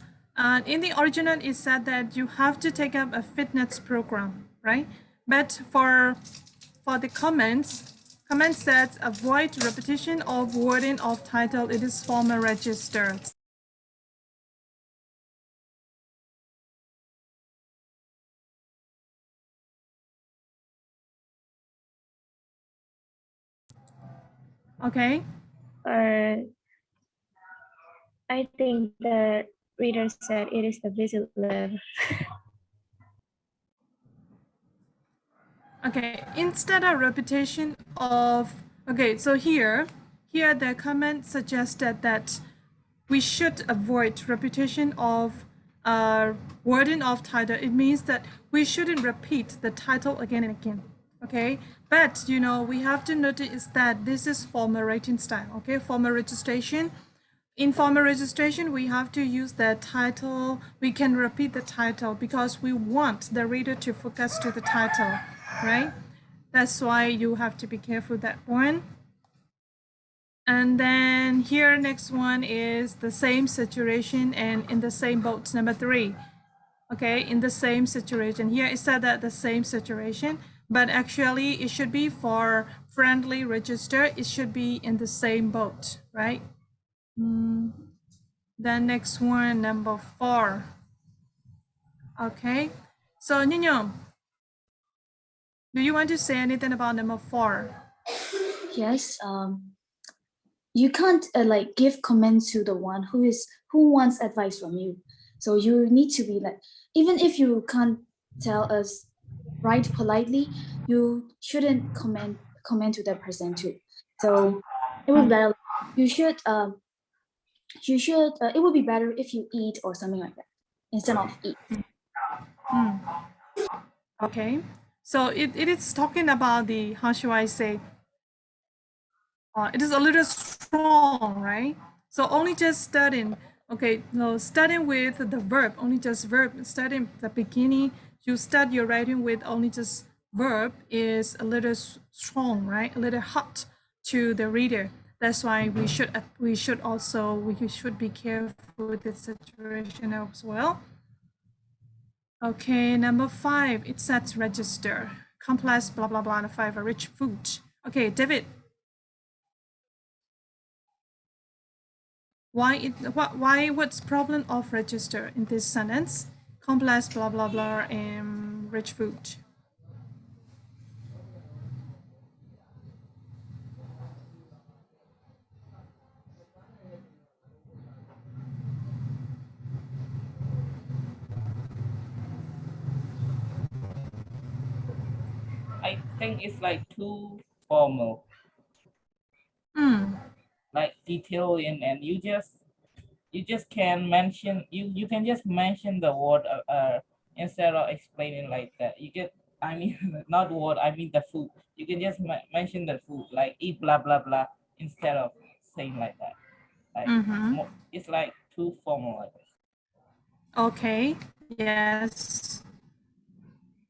In the original, it said that you have to take up a fitness program, right? But for the comment says avoid repetition of wording of title. It is formal register. Okay. I think the reader said it is the visit level. Okay, instead of repetition of, okay, so here the comment suggested that we should avoid repetition of wording of title. It means that we shouldn't repeat the title again and again, okay? But, you know, we have to notice that this is formal writing style, okay? Formal registration. In formal registration, we have to use the title. We can repeat the title because we want the reader to focus to the title, right? That's why you have to be careful that one. And then here, next one is the same situation and in the same boat, number 3. Okay, in the same situation. Here it said that the same situation, but actually it should be for friendly register. It should be in the same boat, right? Then next one, number 4. Okay, so Nino, do you want to say anything about number 4? Yes. You can't give comments to the one who wants advice from you. So you need to be even if you can't tell us right politely, you shouldn't comment to that person too. So it would better you should you should, it would be better if you eat or something like that instead of eat. Okay, so it is talking about the, how should I say, it is a little strong, right? So only just studying, okay, no, studying with the verb, only just verb, studying the beginning, you start your writing with only just verb is a little strong, right? A little hot to the reader. That's why we should be careful with this situation as well. Okay, number 5, it says register, complex, blah, blah, blah, and 5, a rich food. Okay, David. What's problem of register in this sentence? Complex, blah, blah, blah, and rich food. I think it's like too formal, like detailing, and you just can mention, you can just mention the word instead of explaining like that. You get, I mean, not word, I mean the food. You can just mention the food, like eat blah blah blah, instead of saying like that. Like it's like too formal, I guess. Okay, yes.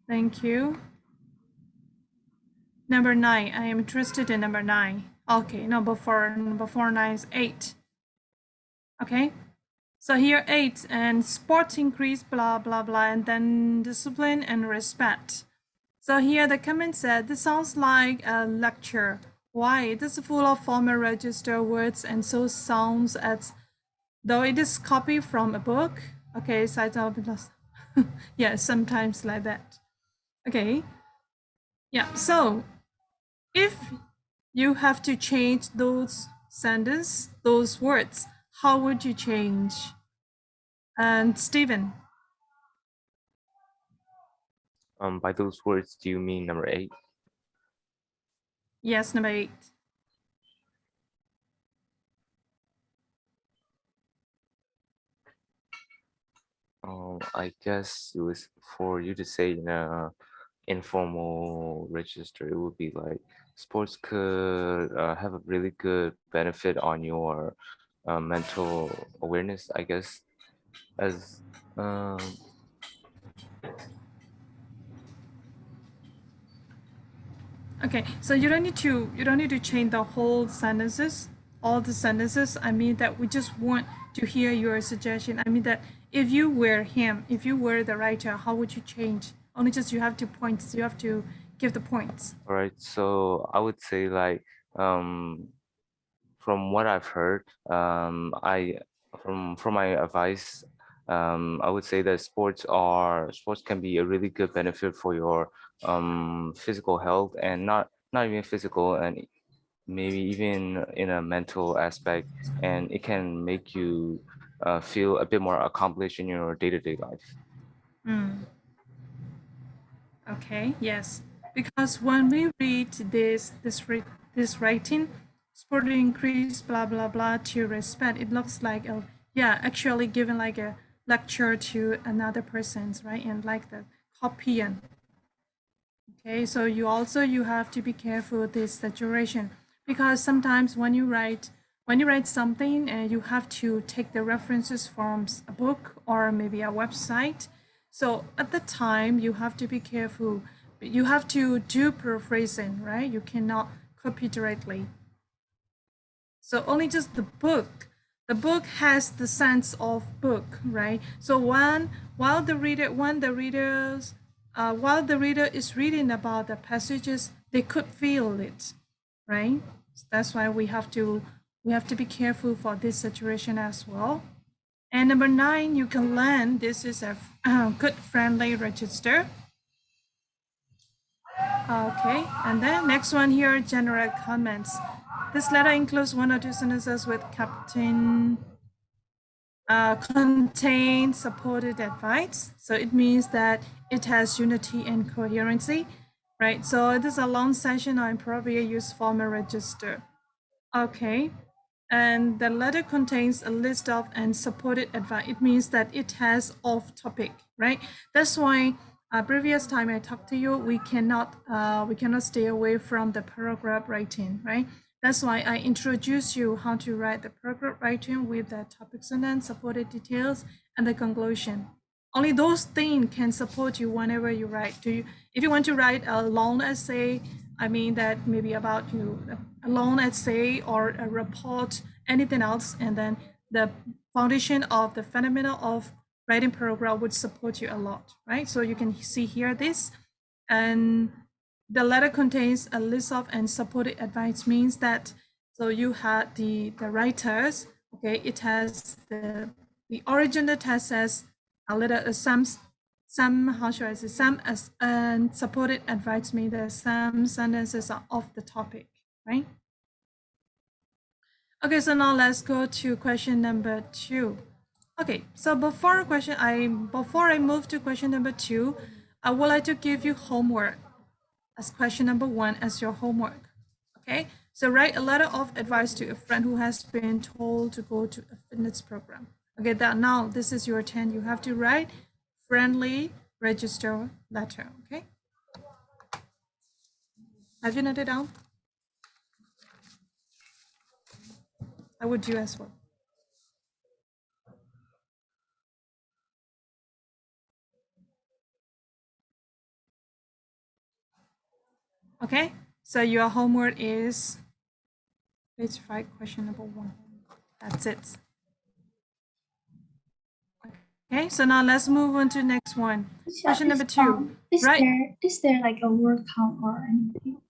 Thank you. Number 9, I am interested in number 9. Okay, number 4, 9 is 8. Okay, so here 8, and sports increase, blah, blah, blah, and then discipline and respect. So here the comment said, this sounds like a lecture. Why? It is full of formal register words and so sounds as though it is copied from a book. Okay, yeah, sometimes like that. Okay, yeah, so if you have to change those sentences, those words, how would you change? And Stephen? By those words, do you mean number 8? Yes, number 8. I guess it was for you to say in a informal register, it would be like sports could have a really good benefit on your mental awareness, I guess, as Okay, so you don't need to change the whole sentences, all the sentences. I mean that we just want to hear your suggestion. I mean that if you were him, if you were the writer, how would you change? Only just you have to give the points. all right. So I would say like from what I've heard, I from my advice, I would say that sports can be a really good benefit for your physical health, and not even physical, and maybe even in a mental aspect, and it can make you feel a bit more accomplished in your day-to-day life. Okay, yes, because when we read this writing, sport increase, blah blah blah, to respect, it looks like actually giving like a lecture to another person's, right, and like the copying. Okay, so you have to be careful with this saturation, because sometimes when you write something, you have to take the references from a book or maybe a website. So at the time you have to be careful. You have to do paraphrasing, right? You cannot copy directly. So only just the book. The book has the sense of book, right? So while the reader is reading about the passages, they could feel it, right? That's why we have to be careful for this situation as well. And number 9, you can learn this is a good friendly register. Okay, and then next one here, general comments. This letter includes 1 or 2 sentences with contains supported advice. So it means that it has unity and coherency, right? So it is a long session. I probably use formal register. Okay, And the letter contains a list of and supported advice. It means that it has off topic, right? That's why previous time I talked to you, we cannot stay away from the paragraph writing, right? That's why I introduce you how to write the paragraph writing with the topic sentence, supported details, and the conclusion. Only those things can support you whenever you write. If you want to write a long essay, I mean that maybe about a long essay or a report, anything else, and then the foundation of the fundamental of writing paragraph would support you a lot, right? So you can see here this, and the letter contains a list of and supported advice means that, so you had the writers, okay, it has the original text says a little some how should I say some as and supported advice means that some sentences are off the topic, right? Okay, so now let's go to question number 2. Okay, so before I move to question number 2, I would like to give you homework as question number 1 as your homework. Okay, so write a letter of advice to a friend who has been told to go to a fitness program. Okay, that now this is your turn. You have to write friendly register letter. Okay, have you noted down? I would do as well. Okay, so your homework is let's write question number 1. That's it. Okay, so now let's move on to the next one. Question number 2. Is there like a word count or anything?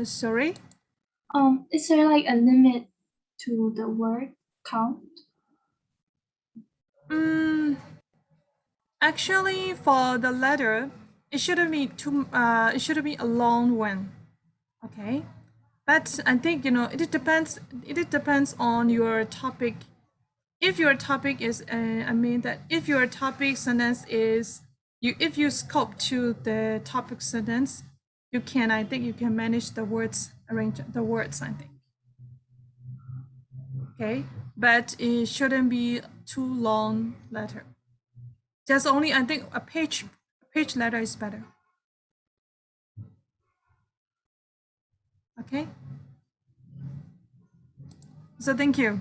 Sorry? Is there like a limit to the word count? Actually, for the letter, it shouldn't be it shouldn't be a long one. Okay, but I think it depends on your topic. If your topic is if your topic sentence is if you scope to the topic sentence, I think you can manage the words, arrange the words, I think. Okay, but it shouldn't be too long letter. Just only, I think a page letter is better. Okay, so thank you.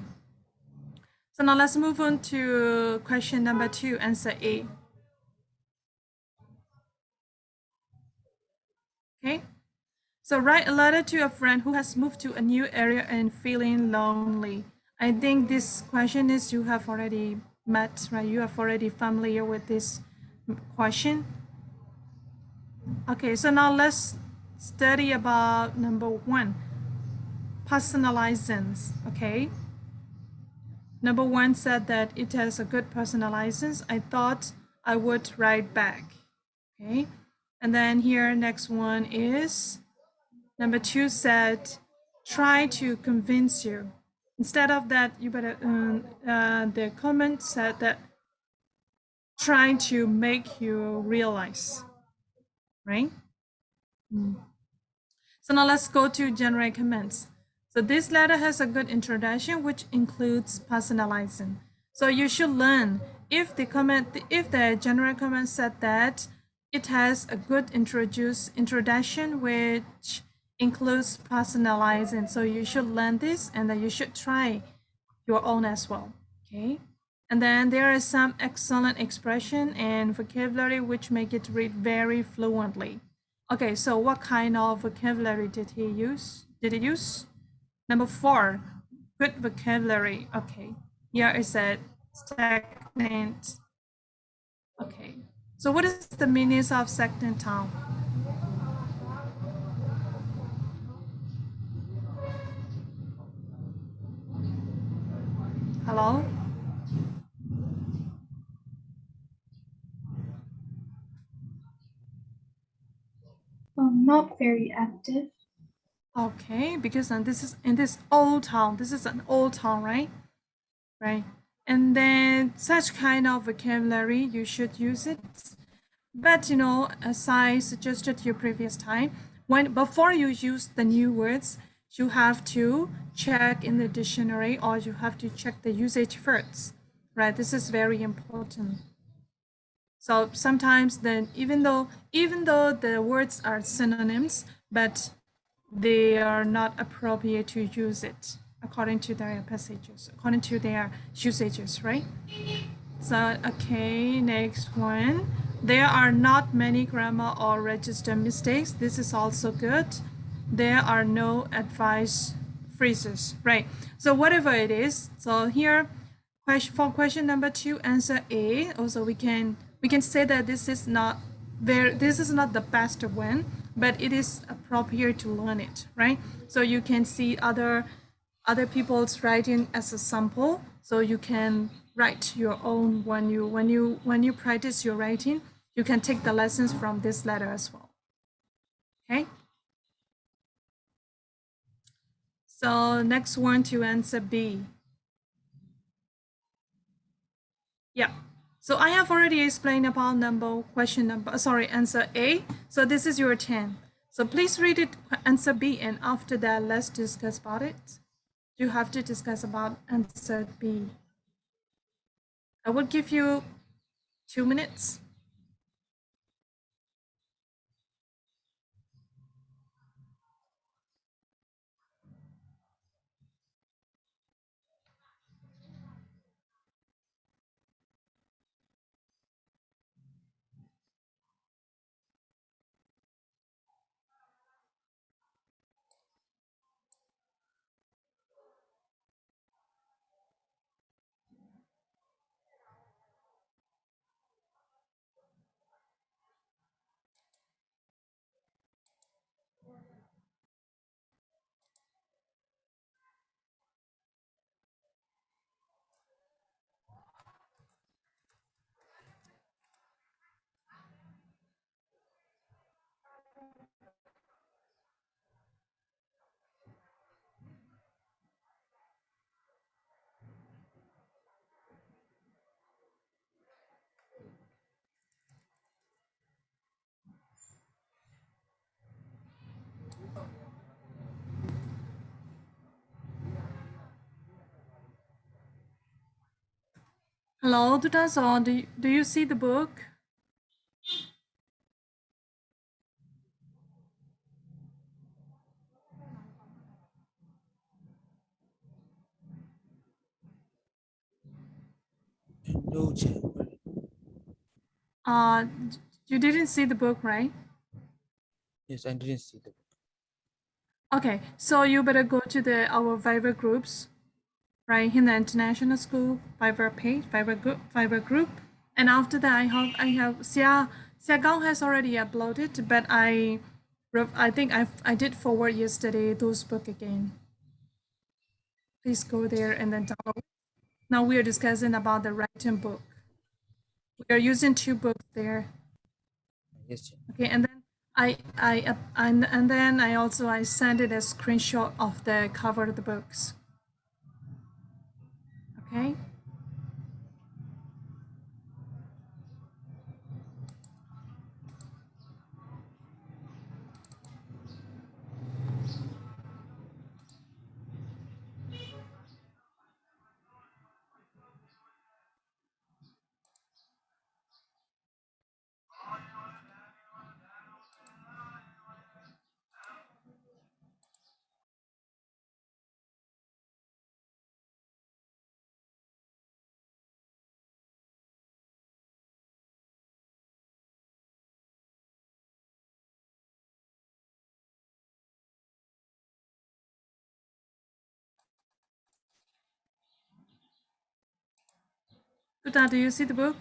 So now let's move on to question number 2, answer A. Okay, so write a letter to a friend who has moved to a new area and feeling lonely. I think this question is you have already met, right? You are already familiar with this question. Okay, so now let's study about number 1, personalizance. Okay, number 1 said that it has a good personalizance. I thought I would write back. Okay, and then here next one is number 2 said try to convince you. Instead of that, you better the comment said that trying to make you realize, right? So now let's go to general comments. So this letter has a good introduction, which includes personalizing. So you should learn if the general comment said that it has a good introduction, which includes personalizing. So you should learn this, and then you should try your own as well. Okay. And then there are some excellent expression and vocabulary which make it read very fluently. Okay, so what kind of vocabulary did he use? Number 4, good vocabulary. Okay, here is a stagnant. Okay, so what is the meaning of stagnant town? Hello? Not very active. Okay, because this is in this old town. This is an old town, right? Right. And then such kind of vocabulary, you should use it. But as I suggested to you previous time, before you use the new words, you have to check in the dictionary or you have to check the usage first, right? This is very important. So sometimes then even though the words are synonyms, but they are not appropriate to use it according to their passages, according to their usages, right? So, okay, next one. There are not many grammar or register mistakes. This is also good. There are no advice phrases, right? So whatever it is, so here, for question number 2, answer A. Also, we can say that this is not the best one, but it is appropriate to learn it, right? So you can see other people's writing as a sample, so you can write your own when you practice your writing. You can take the lessons from this letter as well. Okay. So next one to answer B. Yeah. So I have already explained about answer A. So this is your 10. So please read it, answer B, and after that, let's discuss about it. You have to discuss about answer B. I will give you 2 minutes. Hello, Dutaso, do you see the book? No, Jack. You didn't see the book, right? Yes, I didn't see the. Okay, so you better go to our Viber groups, right? In the international school Viber page, Viber group, and after that, I have Xia Gao has already uploaded, but I think I did forward yesterday those book again. Please go there and then download. Now we are discussing about the writing book. We are using 2 books there. Yes, Jack. Okay, and then and then I sent it a screenshot of the cover of the books. Okay. Tuta, do you see the book?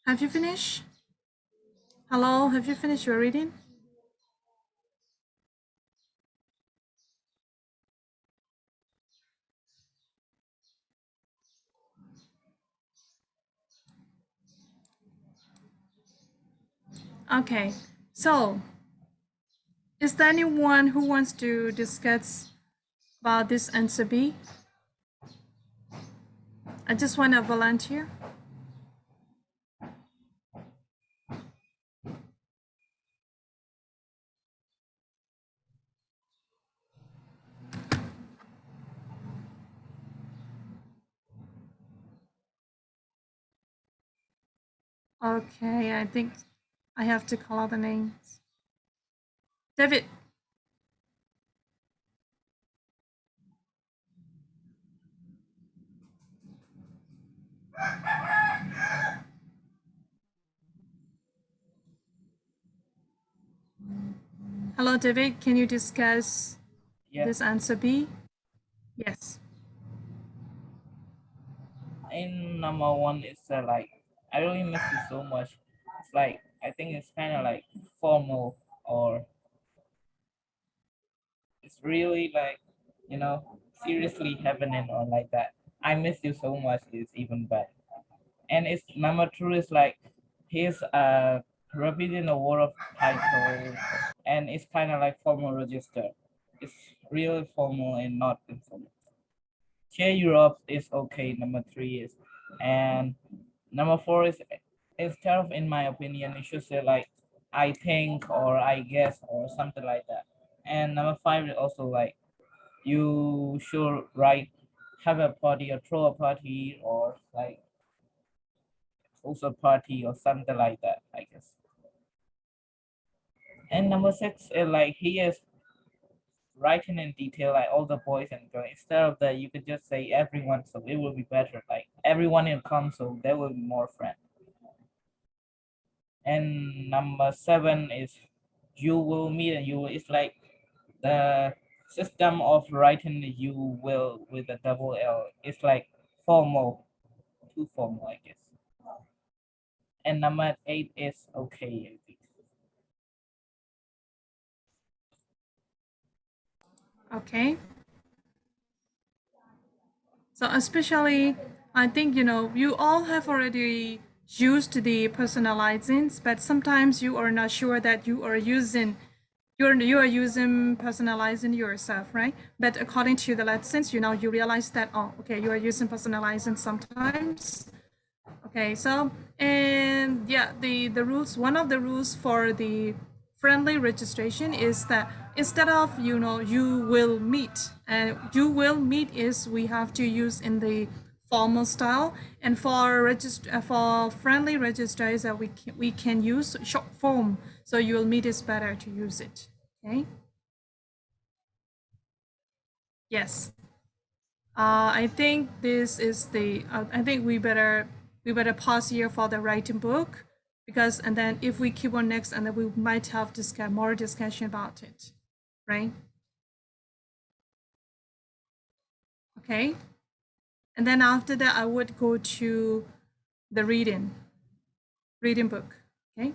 Have you finished? Hello, have you finished your reading? Okay, so is there anyone who wants to discuss about this answer B? I just want to volunteer. Okay, I think I have to call out the names. David. Hello, David. Can you discuss this answer B? Yes. In number one, it's like I really miss you so much. It's like I think it's kind of like formal, or it's really like, you know, seriously happening or like that. I miss you so much is even better. And it's number two is like he's repeating a word of title, and it's kind of like formal register. It's really formal and not informal. Share Europe is okay. Number three is, and number four is, instead of in my opinion, you should say like I think or I guess or something like that. And number five is also like you should write have a party or throw a party or like host a party or something like that, I guess. And number six is like he is writing in detail like all the boys and girls. Instead of that, you could just say everyone, so it will be better. Like everyone will come, so there will be more friends. And number seven is you will meet, and you will, it's like the system of writing the you will with a double L. It's like formal, too formal, I guess. And number eight is okay, I think. Okay. So especially, I think, you all have already used the personalizings, but sometimes you are not sure that you are using personalizing yourself, right? But according to the lessons, you realize that, oh, okay, you are using personalizing sometimes. Okay, so, and yeah, the rules, one of the rules for the friendly registration is that instead of, you will meet, and you will meet is we have to use in the formal style, and for friendly registers that we can use short form. So you will meet is better to use it. Okay. Yes. I think this is the. I think we better pause here for the writing book, because and then if we keep on next, and then we might have more discussion about it, right? Okay, and then after that, I would go to the reading book. Okay.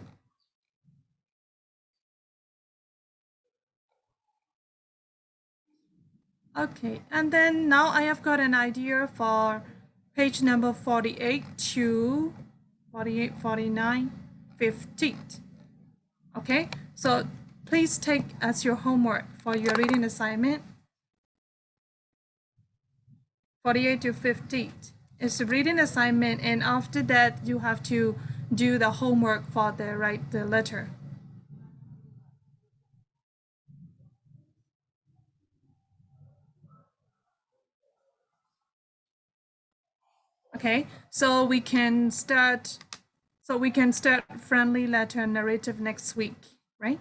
Okay, and then now I have got an idea for page number 48 to 48, 49, 50. Okay, so please take as your homework for your reading assignment 48 to 50. It's a reading assignment, and after that you have to do the homework for write the letter. Okay, so we can start friendly letter narrative next week, right?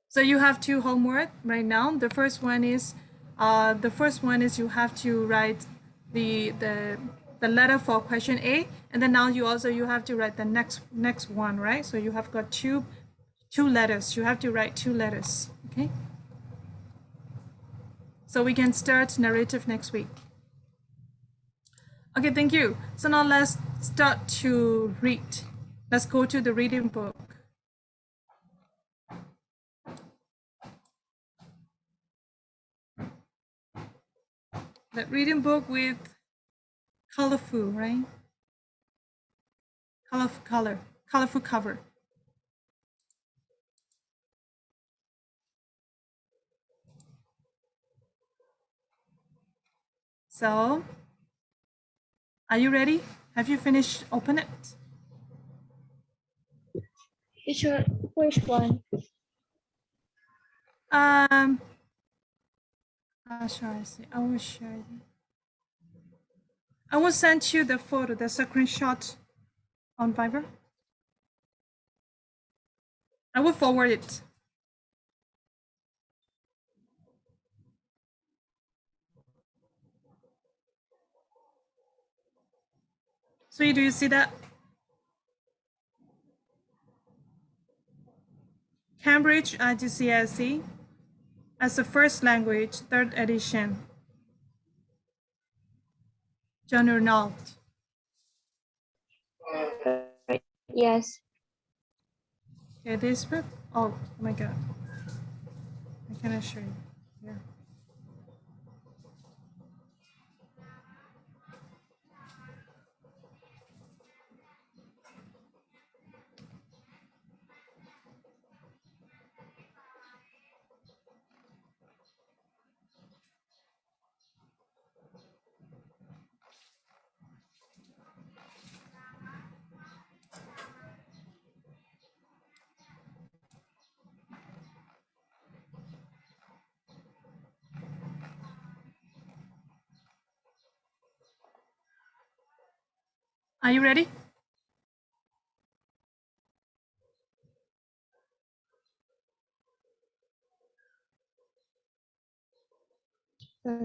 So you have two homework right now. The first one is you have to write the letter for question A, and then now you have to write the next one, right? So you have got two letters. You have to write two letters. Okay. So we can start narrative next week. Okay, thank you. So now let's start to read. Let's go to the reading book. The reading book with colorful, right? Colorful cover. So, are you ready? Have you finished? Open it. Teacher, which one? Sure, I see. I will share it. I will send you the photo, the screenshot on Viber. I will forward it. So do you see that? Cambridge iGCSE as a first language, 3rd edition. John Arnold. Yes. Okay, this book. Oh my God. I cannot show you. Yeah. Are you ready?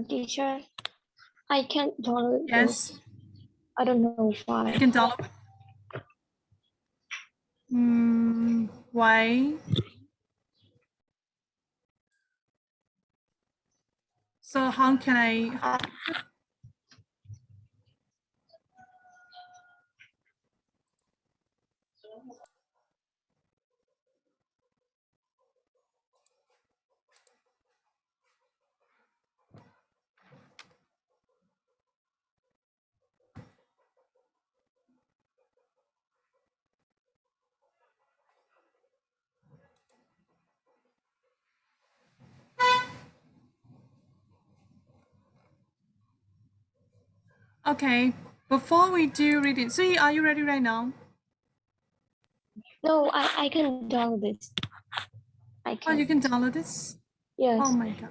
Teacher, I can't download Yes. this. I don't know why. You can download. Why? So how can I? Okay, before we do reading, so are you ready right now? No, I can download this. I can. Oh, you can download this? Yes. Oh my God.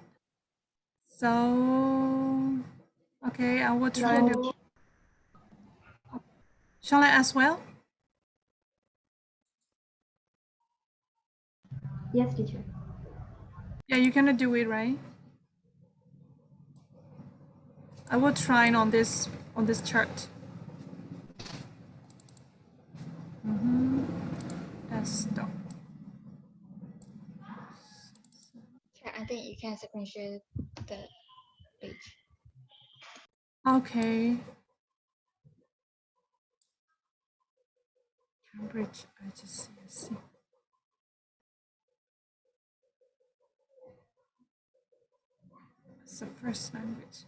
So, okay, I will try to. Shall I as well? Yes, teacher. Yeah, you're gonna do it, right? I will try on this chart. Desktop. I think you can screenshot the page. Okay. Cambridge iGCSE. It's the first language.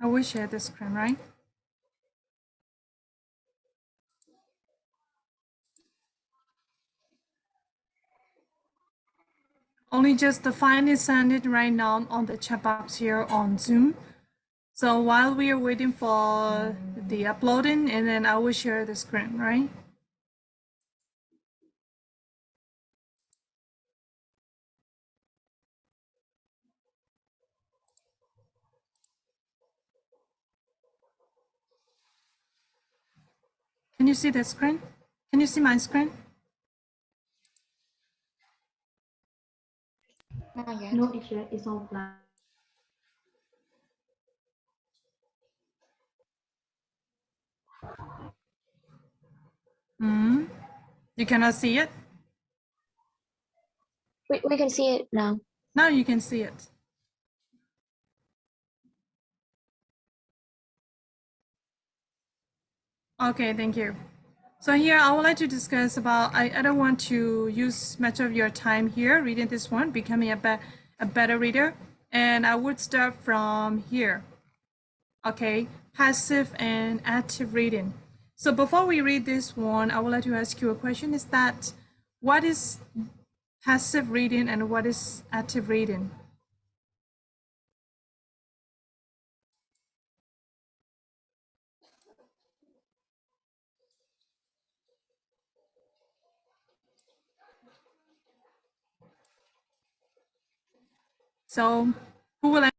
I will share the screen, right? Only just the file is sent right now on the chat box here on Zoom. So while we are waiting for the uploading, and then I will share the screen, right? Can you see the screen? Can you see my screen? Not yet. No, teacher, it's all black. You cannot see it? We can see it now. Now you can see it. Okay, thank you. So here I would like to discuss about, I don't want to use much of your time here reading this one, becoming a better reader. And I would start from here. Okay, passive and active reading. So before we read this one, I would like to ask you a question, is that what is passive reading and what is active reading? So who will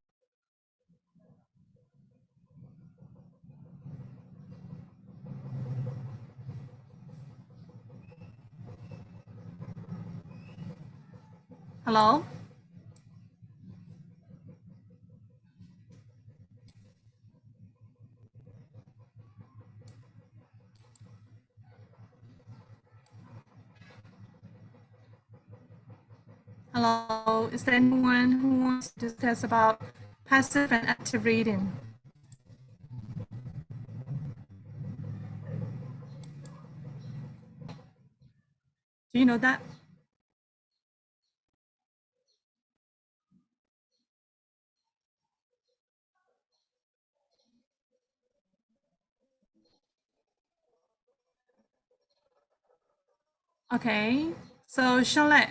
Hello? Hello, is there anyone who wants to discuss about passive and active reading? Do you know that? Okay, so Charlotte.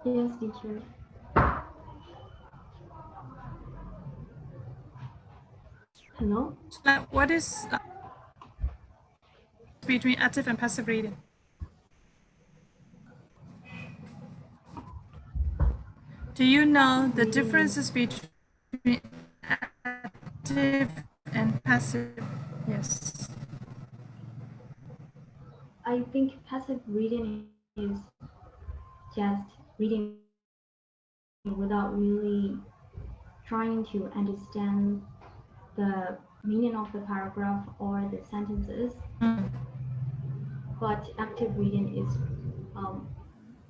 Yes, teacher. Hello? Charlotte, what is between active and passive reading? Do you know the differences between active and passive? Yes. I think passive reading is just reading without really trying to understand the meaning of the paragraph or the sentences. But active reading is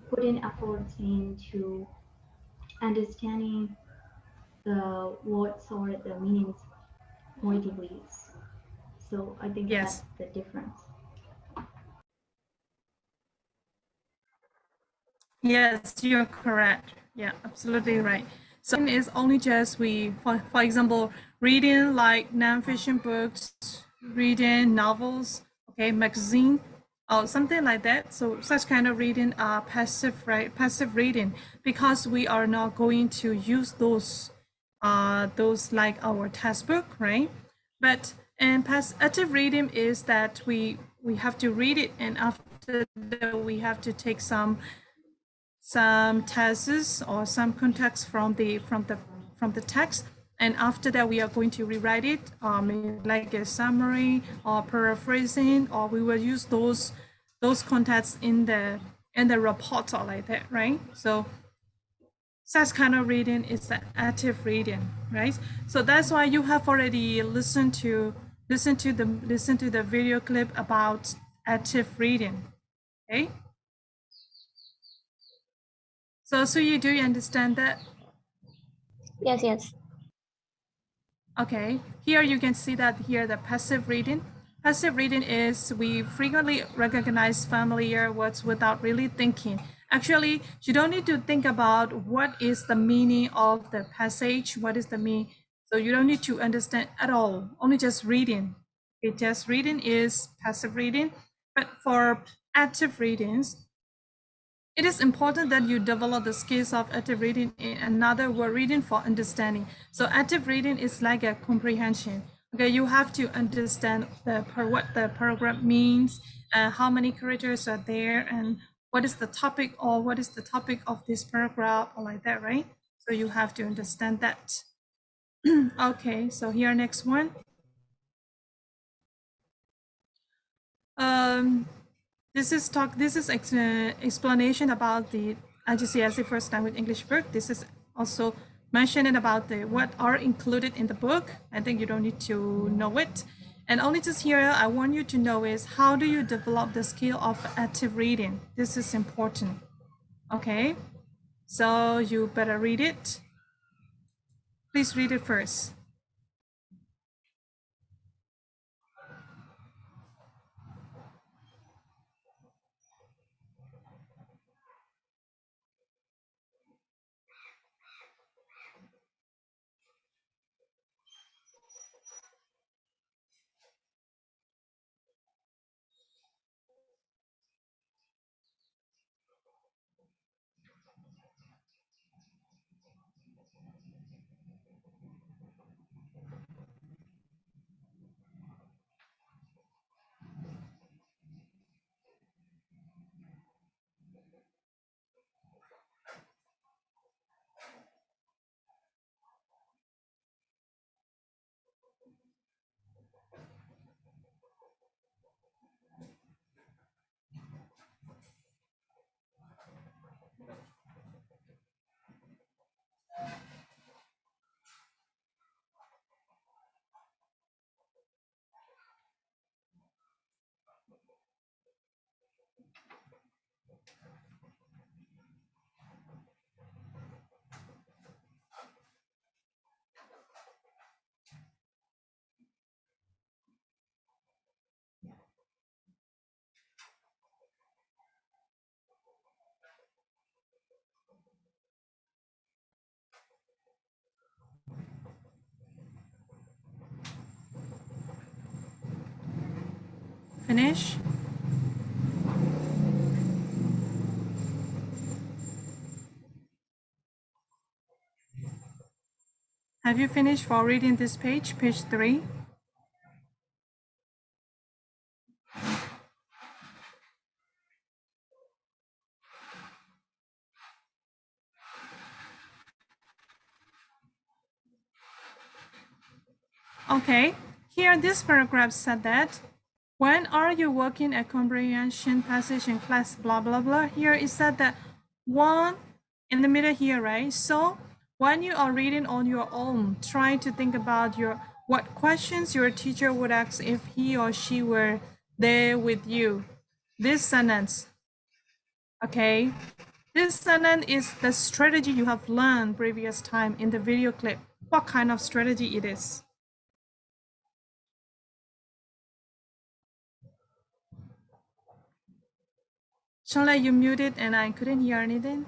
putting efforts into understanding the words or the meanings more deeply. So I think Yes. that's the difference. Yes, you're correct. Yeah, absolutely right. So it's only just for example, reading like non-fiction books, reading novels, okay, magazine, or something like that. So such kind of reading are passive, right? Passive reading, because we are not going to use those like our textbook, right? But and active reading is that we have to read it, and after that we have to take some tests or some context from the text, and after that we are going to rewrite it, like a summary or paraphrasing, or we will use those contexts in the report or like that, right? So such kind of reading is the active reading, right? So that's why you have already listened to the video clip about active reading, okay? So Suyi, do you understand that? Yes, yes. Okay, here you can see that here the passive reading. Passive reading is we frequently recognize familiar words without really thinking. Actually, you don't need to think about what is the meaning of the passage, what is the meaning. So you don't need to understand at all, only just reading. Okay, just reading is passive reading. But for active readings, it is important that you develop the skills of active reading, in another word, reading for understanding. So active reading is like a comprehension. Okay, you have to understand what the paragraph means, how many characters are there, and what is the topic of this paragraph, or like that, right? So you have to understand that. Okay, so here next one. This is explanation about the iGCSE first language English book. This is also mentioning about what are included in the book. I think you don't need to know it. And only just here, I want you to know is how do you develop the skill of active reading? This is important. Okay, so you better read it. Please read it first. Finish? Have you finished for reading this page, page 3? Okay, here this paragraph said that when are you working a comprehension passage in class, blah, blah, blah. Here it said that one in the middle here, right? So when you are reading on your own, try to think about what questions your teacher would ask if he or she were there with you. This sentence, okay? This sentence is the strategy you have learned previous time in the video clip. What kind of strategy it is? Shala, you muted and I couldn't hear anything.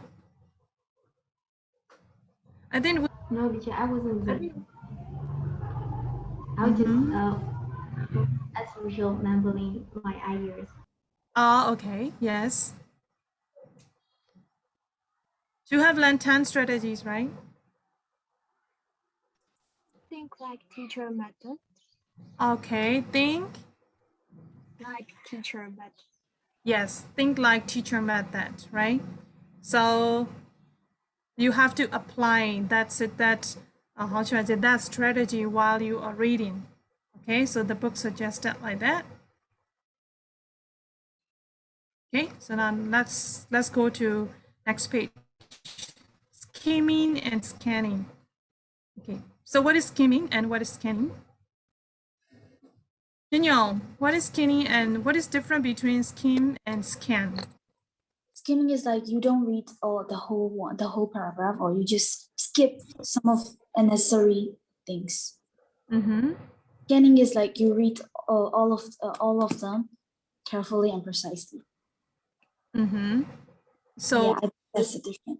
I think No, teacher, I wasn't there. I was just as usual mumbling my ideas. Oh, okay, yes. You have learned 10 strategies, right? Think like teacher method. Okay, think. Like teacher method. Yes, think like teacher method, right? So you have to apply how should I say, that strategy while you are reading. Okay, so the book suggested like that. Okay, so now let's go to next page. Skimming and scanning. Okay, so what is skimming and what is scanning? Daniel, what is skimming and what is different between skim and scan? Skimming is like you don't read the whole paragraph, or you just skip some of unnecessary things. Mm-hmm. Scanning is like you read all of them carefully and precisely. Mm-hmm. So yeah, that's the difference.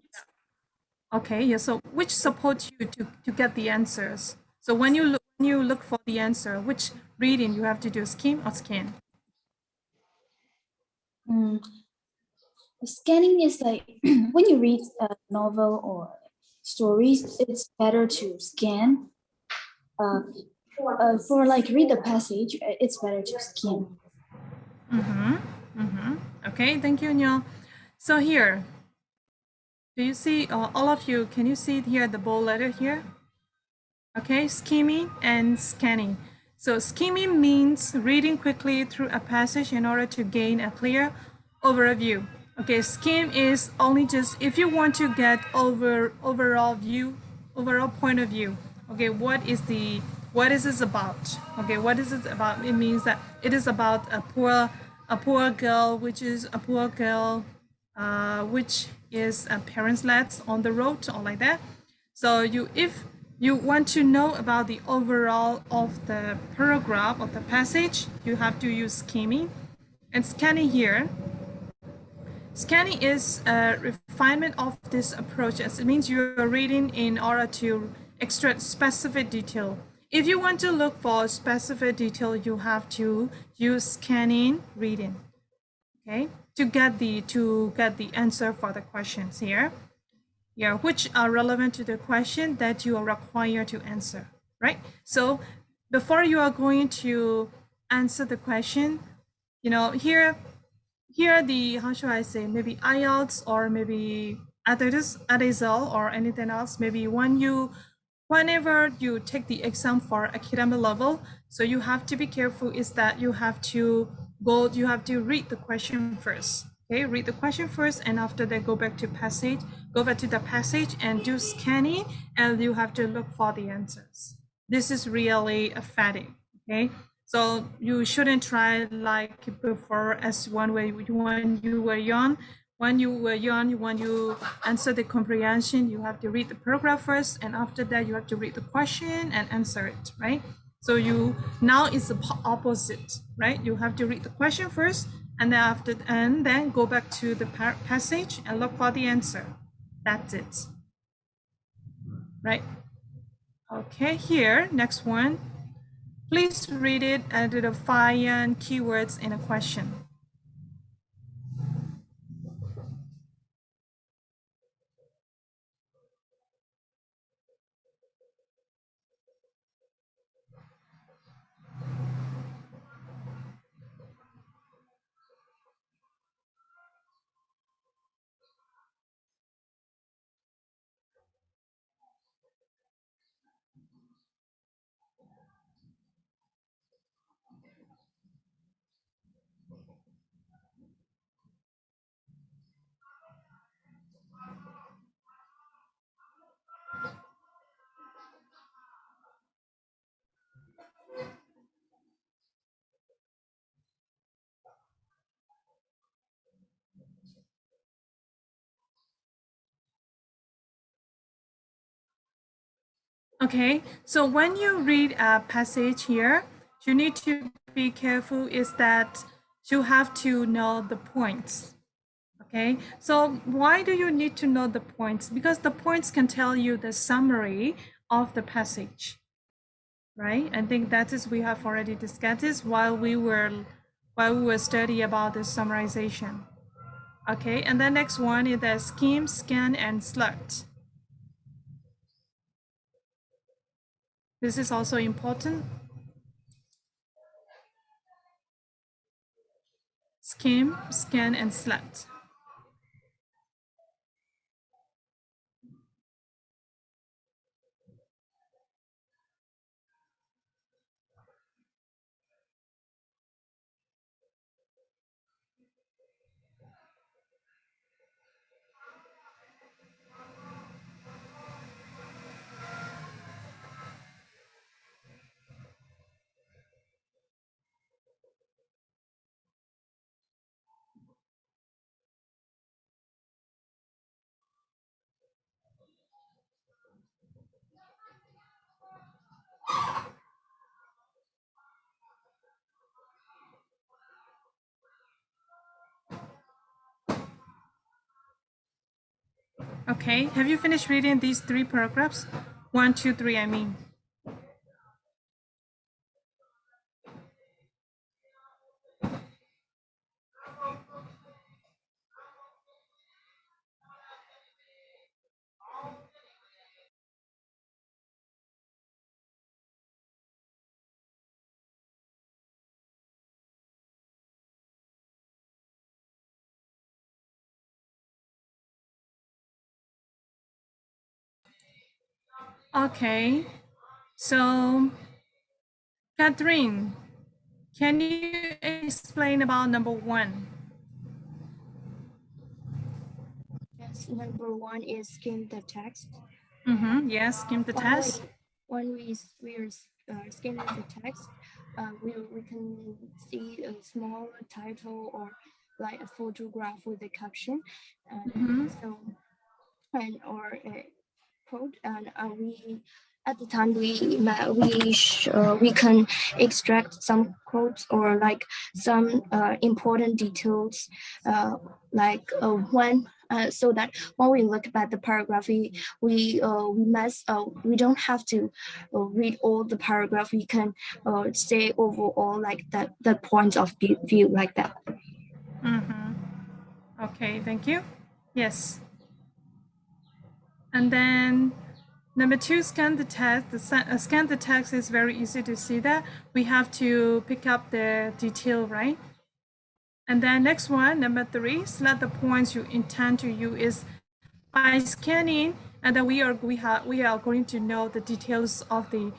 Okay, yeah. So which supports you to get the answers? So when you look for the answer, which reading you have to do, skim or scan? Scanning is like when you read a novel or stories, it's better to scan. For like read the passage, it's better to skim. Okay, thank you, Nyo. So here, do you see all of you? Can you see here the bold letter here? Okay, skimming and scanning. So skimming means reading quickly through a passage in order to gain a clear overview. Okay, skim is only just if you want to get overall point of view. Okay, what is the what is this about? Okay, what is it about? It means that it is about a poor girl, which is a poor girl, which is a parents-led on the road or like that. So if you want to know about the overall of the paragraph of the passage, you have to use skimming. And scanning here, scanning is a refinement of this approach. As it means you're reading in order to extract specific detail. If you want to look for specific detail, you have to use scanning reading, okay, to get the answer for the questions here. Yeah, which are relevant to the question that you are required to answer, right? So before you are going to answer the question, you know, here the, how should I say, maybe IELTS or maybe ESL or anything else, maybe whenever you take the exam for academic level, so you have to be careful is that you have to read the question first. Okay, read the question first, and after that go back to the passage and do scanning, and you have to look for the answers. This is really a fatigue. Okay, so you shouldn't try like before as when you were young. When you answer the comprehension, you have to read the paragraph first, and after that you have to read the question and answer it, right? So now it's the opposite, right? You have to read the question first, and then go back to the passage and look for the answer. That's it, right? Okay, here, next one. Please read it and define keywords in a question. Okay, so when you read a passage here, you need to be careful is that you have to know the points. Okay, so why do you need to know the points? Because the points can tell you the summary of the passage, right? I think that is, we have already discussed this while we were studying about the summarization. Okay, and the next one is the skim, scan, and select. This is also important. Skim, scan, and select. Okay, have you finished reading these 3 paragraphs? 1, 2, 3, I mean. Okay, so Catherine, can you explain about number 1? Yes, number one is skim the text. Yes, skim the When text. we scanning the text, we can see a small title or like a photograph with a caption, and so and or a quote, and we at the time we can extract some quotes or like some important details, when so that when we look at the paragraph, we don't have to read all the paragraph. We can say overall like the points of view like that. Okay, thank you. Yes. And then number 2, scan the text. Scan the text is very easy to see that. We have to pick up the detail, right? And then next one, number 3, select the points you intend to use. By scanning, and then we are going to know the details of the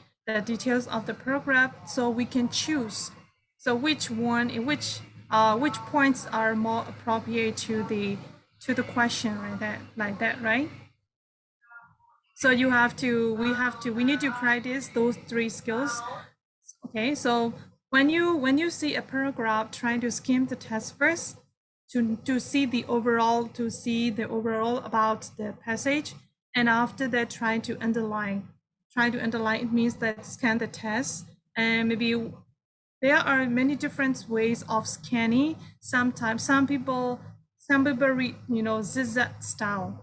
paragraph, so we can choose. So which points are more appropriate to the question, right? Like that, right? So we need to practice those 3 skills. Okay, so when you see a paragraph, trying to skim the text first to see the overall about the passage, and after that trying to underline. It means that scan the text, and maybe there are many different ways of scanning. Sometimes some people read zigzag style.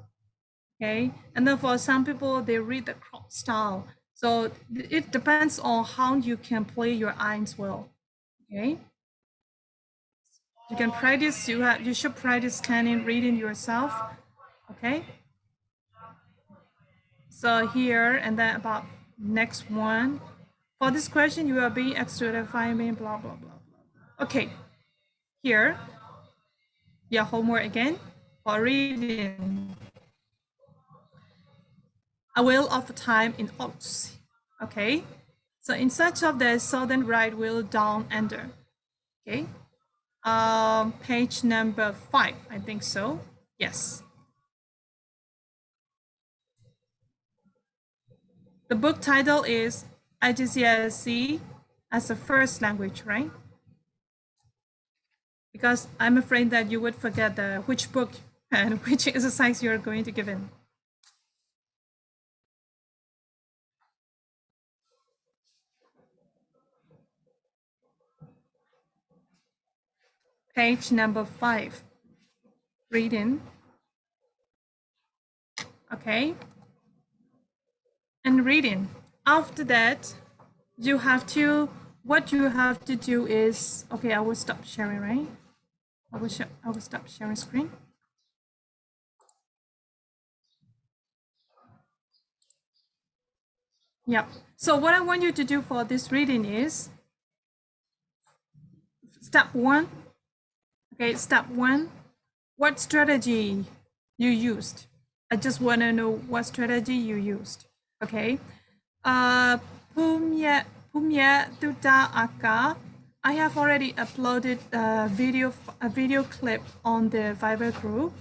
Okay, and then for some people they read the crop style. So it depends on how you can play your eyes well. Okay, you can practice. You should practice scanning, reading yourself. Okay. So here, and then about next one. For this question, you are being excluded 5 blah blah blah blah. Okay, here, your homework again for reading. A wheel of time in Oct. Okay. So in search of the southern right wheel down under. Okay. Page number 5, I think so. Yes. The book title is iGCSE as a first language, right? Because I'm afraid that you would forget which book and which exercise you're going to give in. Page number 5, reading. Okay. And reading. After that, what you have to do is, okay, I will stop sharing, right? I will stop sharing screen. Yep. So what I want you to do for this reading is step 1. Okay, step 1. What strategy you used? I just want to know what strategy you used. Okay. Pumya Tuta Aka. I have already uploaded a video clip on the Viber group,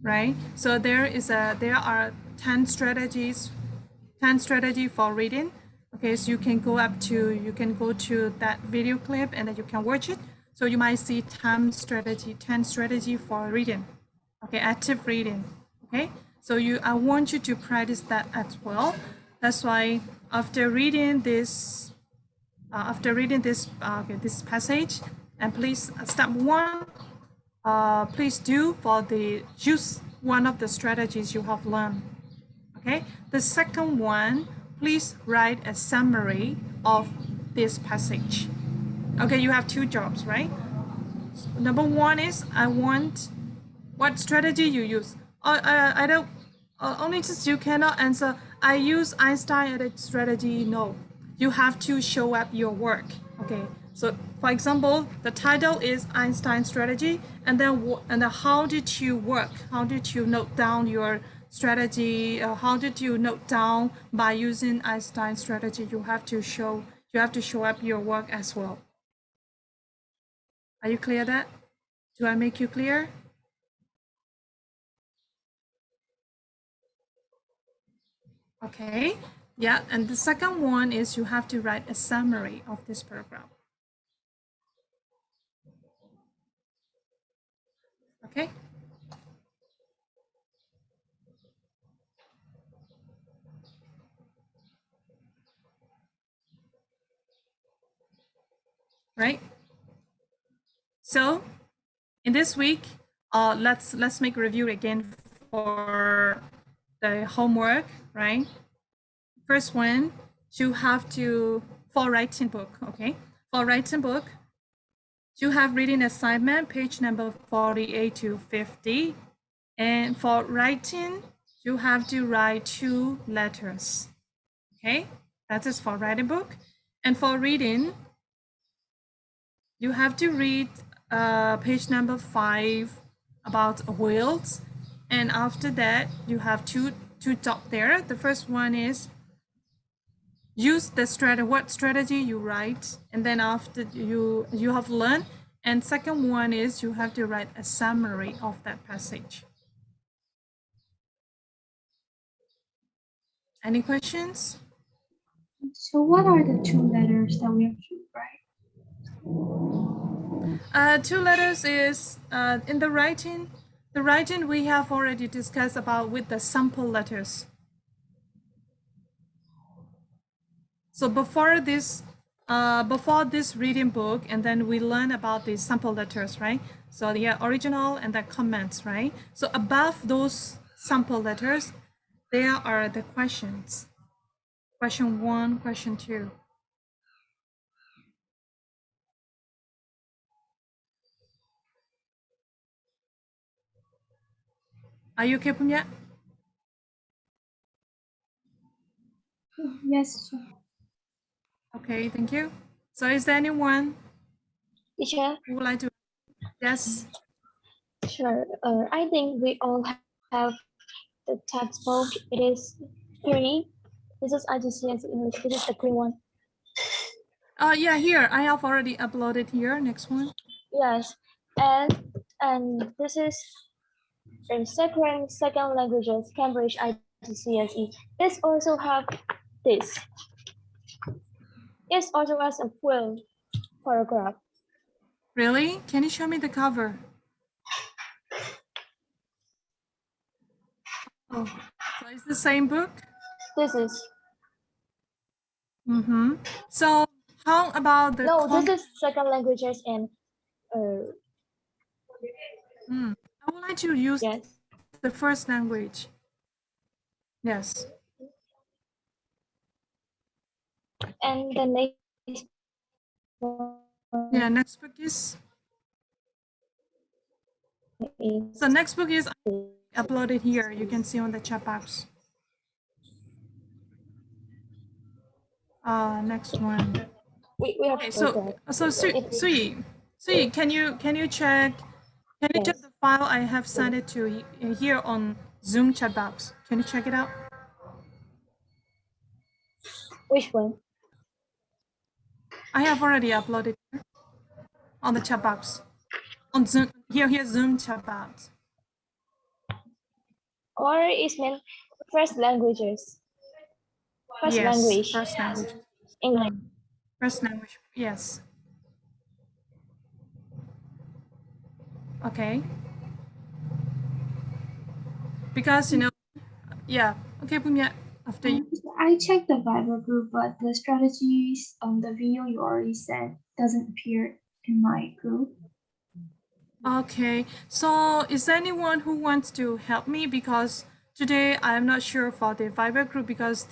right? So there are 10 strategies for reading. Okay, so you can go to that video clip and then you can watch it. So you might see 10 strategy for reading. Okay, active reading. Okay, so I want you to practice that as well. That's why after reading this this passage, and please step 1, please use one of the strategies you have learned. Okay, the second one, please write a summary of this passage. Okay, you have 2 jobs, right? Number 1 is I want what strategy you use. I don't only just you cannot answer I use Einstein strategy. No, you have to show up your work. Okay, so for example, the title is Einstein strategy, and then how did you work? How did you note down your strategy? How did you note down by using Einstein strategy? You have to show up your work as well. Are you clear that? Do I make you clear? Okay, Yeah, and the second one is you have to write a summary of this paragraph. Okay. Right. So in this week, let's make a review again for the homework, right? First one, you have to, for writing book, okay? For writing book, you have reading assignment, page number 48 to 50. And for writing, you have to write 2 letters, okay? That is for writing book. And for reading, you have to read page number 5 about wheels. And after that, you have two dots there. The first one is use the what strategy you write, and then after you have learned. And second one is you have to write a summary of that passage. Any questions? So what are the 2 letters that we have to write? 2 letters is in the writing. The writing we have already discussed about with the sample letters. So before this reading book, and then we learn about the sample letters, right? So the original and the comments, right? So above those sample letters, there are the questions. Question 1, question 2. Are you okay, Punya? Yes, sir. Okay, thank you. So is there anyone Teacher, who would like to? Yes. sure. I think we all have the textbook. It is free. This is iGCSE English. This is the green one. Yeah, here I have already uploaded here. Next one. Yes, and this is in second languages Cambridge iGCSE. This also have this. It also has a full paragraph. Really? Can you show me the cover? Oh, so it's the same book? This is. Mm-hmm. So how about the No, this is second languages and I would like to use yes. the first language. Yes. And the next Yeah, next book is so next book is uploaded here. You can see on the chat box. Next one. we have Okay, so Sui, can you check yes. the file I have sent it to here on Zoom chat box? Can you check it out? Which one? I have already uploaded here on the chat box. On Zoom here Zoom chat box. Or is meant first languages. First Yes, language. first language. English. First language, yes. Okay. Because yeah. Okay, Punya, after you. I checked the Viber group, but the strategies, the video you already sent doesn't appear in my group. Okay, so is there anyone who wants to help me? Because today I am not sure for the Viber group because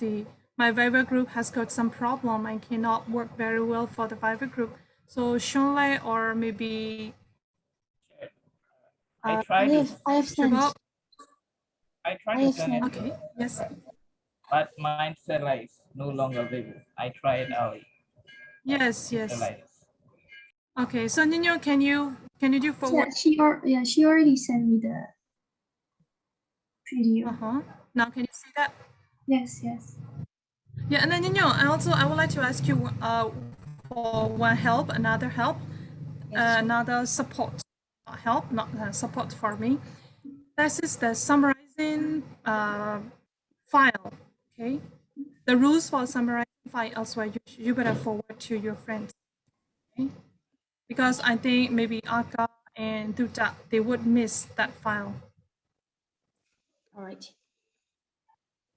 my Viber group has got some problem. I cannot work very well for the Viber group. So Shunlei or maybe I tried to I have sent. send it. Okay, yes. But mine said like it's no longer available. I tried early. Yes. Okay, so Nino, can you do forward? Yeah, she already sent me the video. Now can you see that? Yes. Yeah, and then Nino, I would like to ask you for another help, another support help, not support for me. This is the summarizing file. Okay, The rules for summarizing file elsewhere, you better forward to your friends. Okay? Because I think maybe Aka and Duta, they would miss that file. All right.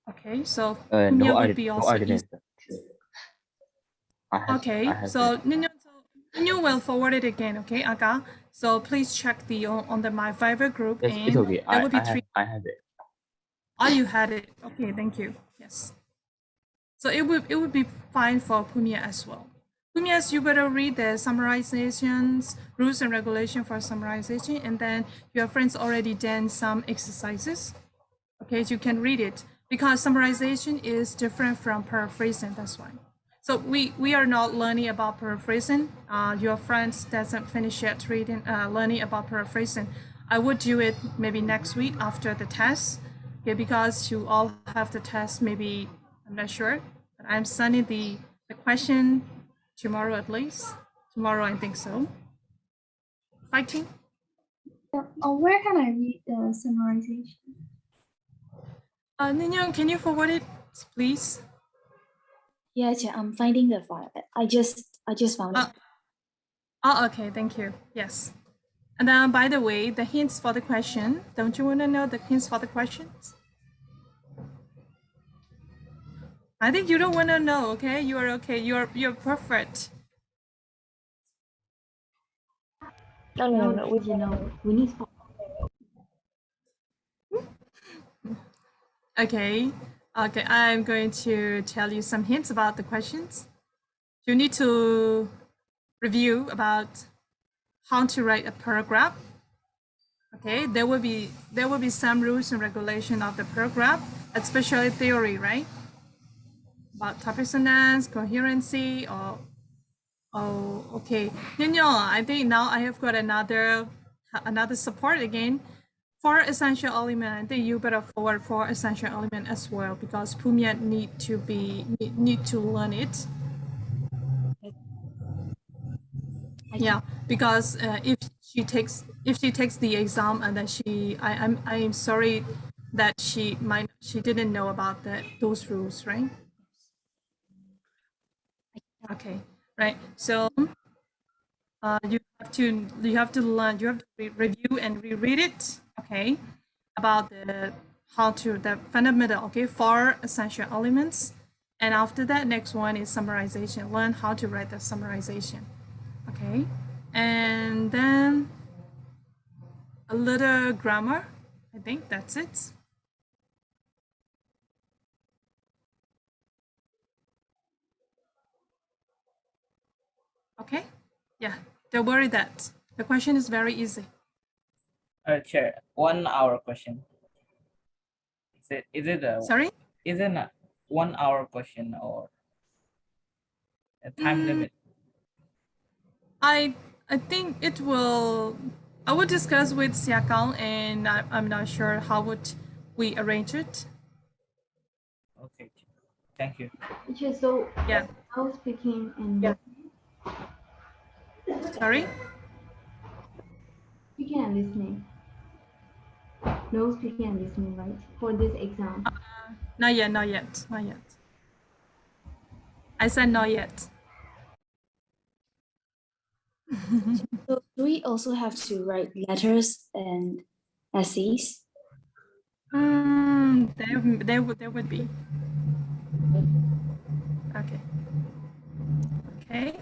Okay, so No, Pumia I would be no, also I didn't. I okay, have so Nino will forward it again, okay, Aga? So please check the on the My Fiverr group, Yes, and it's okay. there will be three. I have it. Oh, you had it. Okay, thank you. Yes. So it would be fine for Pumia as well. Pumias, you better read the summarizations, rules and regulation for summarization, and then your friends already done some exercises. Okay, so you can read it because summarization is different from paraphrasing. That's why. So we are not learning about paraphrasing. Your friends doesn't finish yet reading learning about paraphrasing. I would do it maybe next week after the test. Okay, because you all have the test. Maybe I'm not sure, but I'm sending the question tomorrow at least. Tomorrow I think so. Fighting. Where can I read the summarization? Nino, can you forward it, please? Yeah, I'm finding the file. I just found it. Oh, okay, thank you. Yes. And then, by the way, the hints for the question. Don't you want to know the hints for the questions? I think you don't want to know. Okay, you are okay. You're perfect. No. We need. Okay. Okay, I'm going to tell you some hints about the questions. You need to review about how to write a paragraph. Okay, there will be some rules and regulation of the paragraph, especially theory, right? About topic sentence, coherency, or oh, okay. I think now I have got another support again. For essential element, I think you better forward for essential element as well because Pumia need to learn it. Yeah, because if she takes the exam and then I'm sorry that she didn't know about those rules, right? Okay, right. So you have to learn, you have to review and reread it, okay, about the fundamental, okay, 4 essential elements, and after that next one is summarization. Learn how to write the summarization, okay, and then a little grammar. I think that's it. Okay, yeah, don't worry that the question is very easy. Chair, 1 hour question. Is it a Sorry? Is it a 1 hour question or a time limit? I think it will. I will discuss with Siakang, and I'm not sure how would we arrange it. Okay, thank you. So Yeah. no speaking and Sorry. speaking and listening. No speaking and listening, right? For this exam. Not yet. I said not yet. So do we also have to write letters and essays? There would be. Okay. Okay.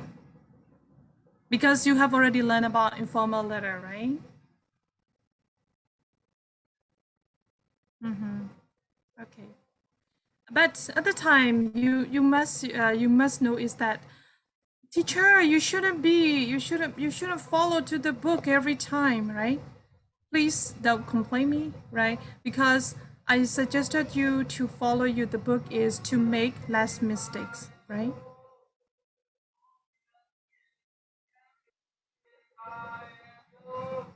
Because you have already learned about informal letter, right? Okay. But at the time, you must know is that, teacher, you shouldn't follow to the book every time, right? Please don't complain me, right? Because I suggested you to follow the book is to make less mistakes, right?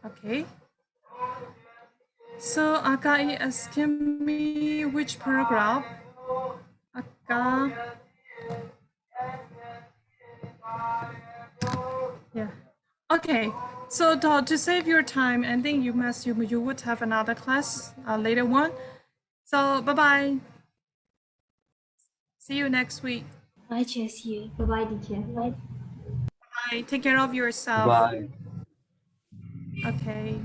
Okay. So Aka is asking me which paragraph. Aka. Yeah. Okay. So to save your time, I think you would have another class later on. So bye bye. See you next week. Bye, Jessie. Bye bye, teacher. Bye. Take care of yourself. Bye. Okay.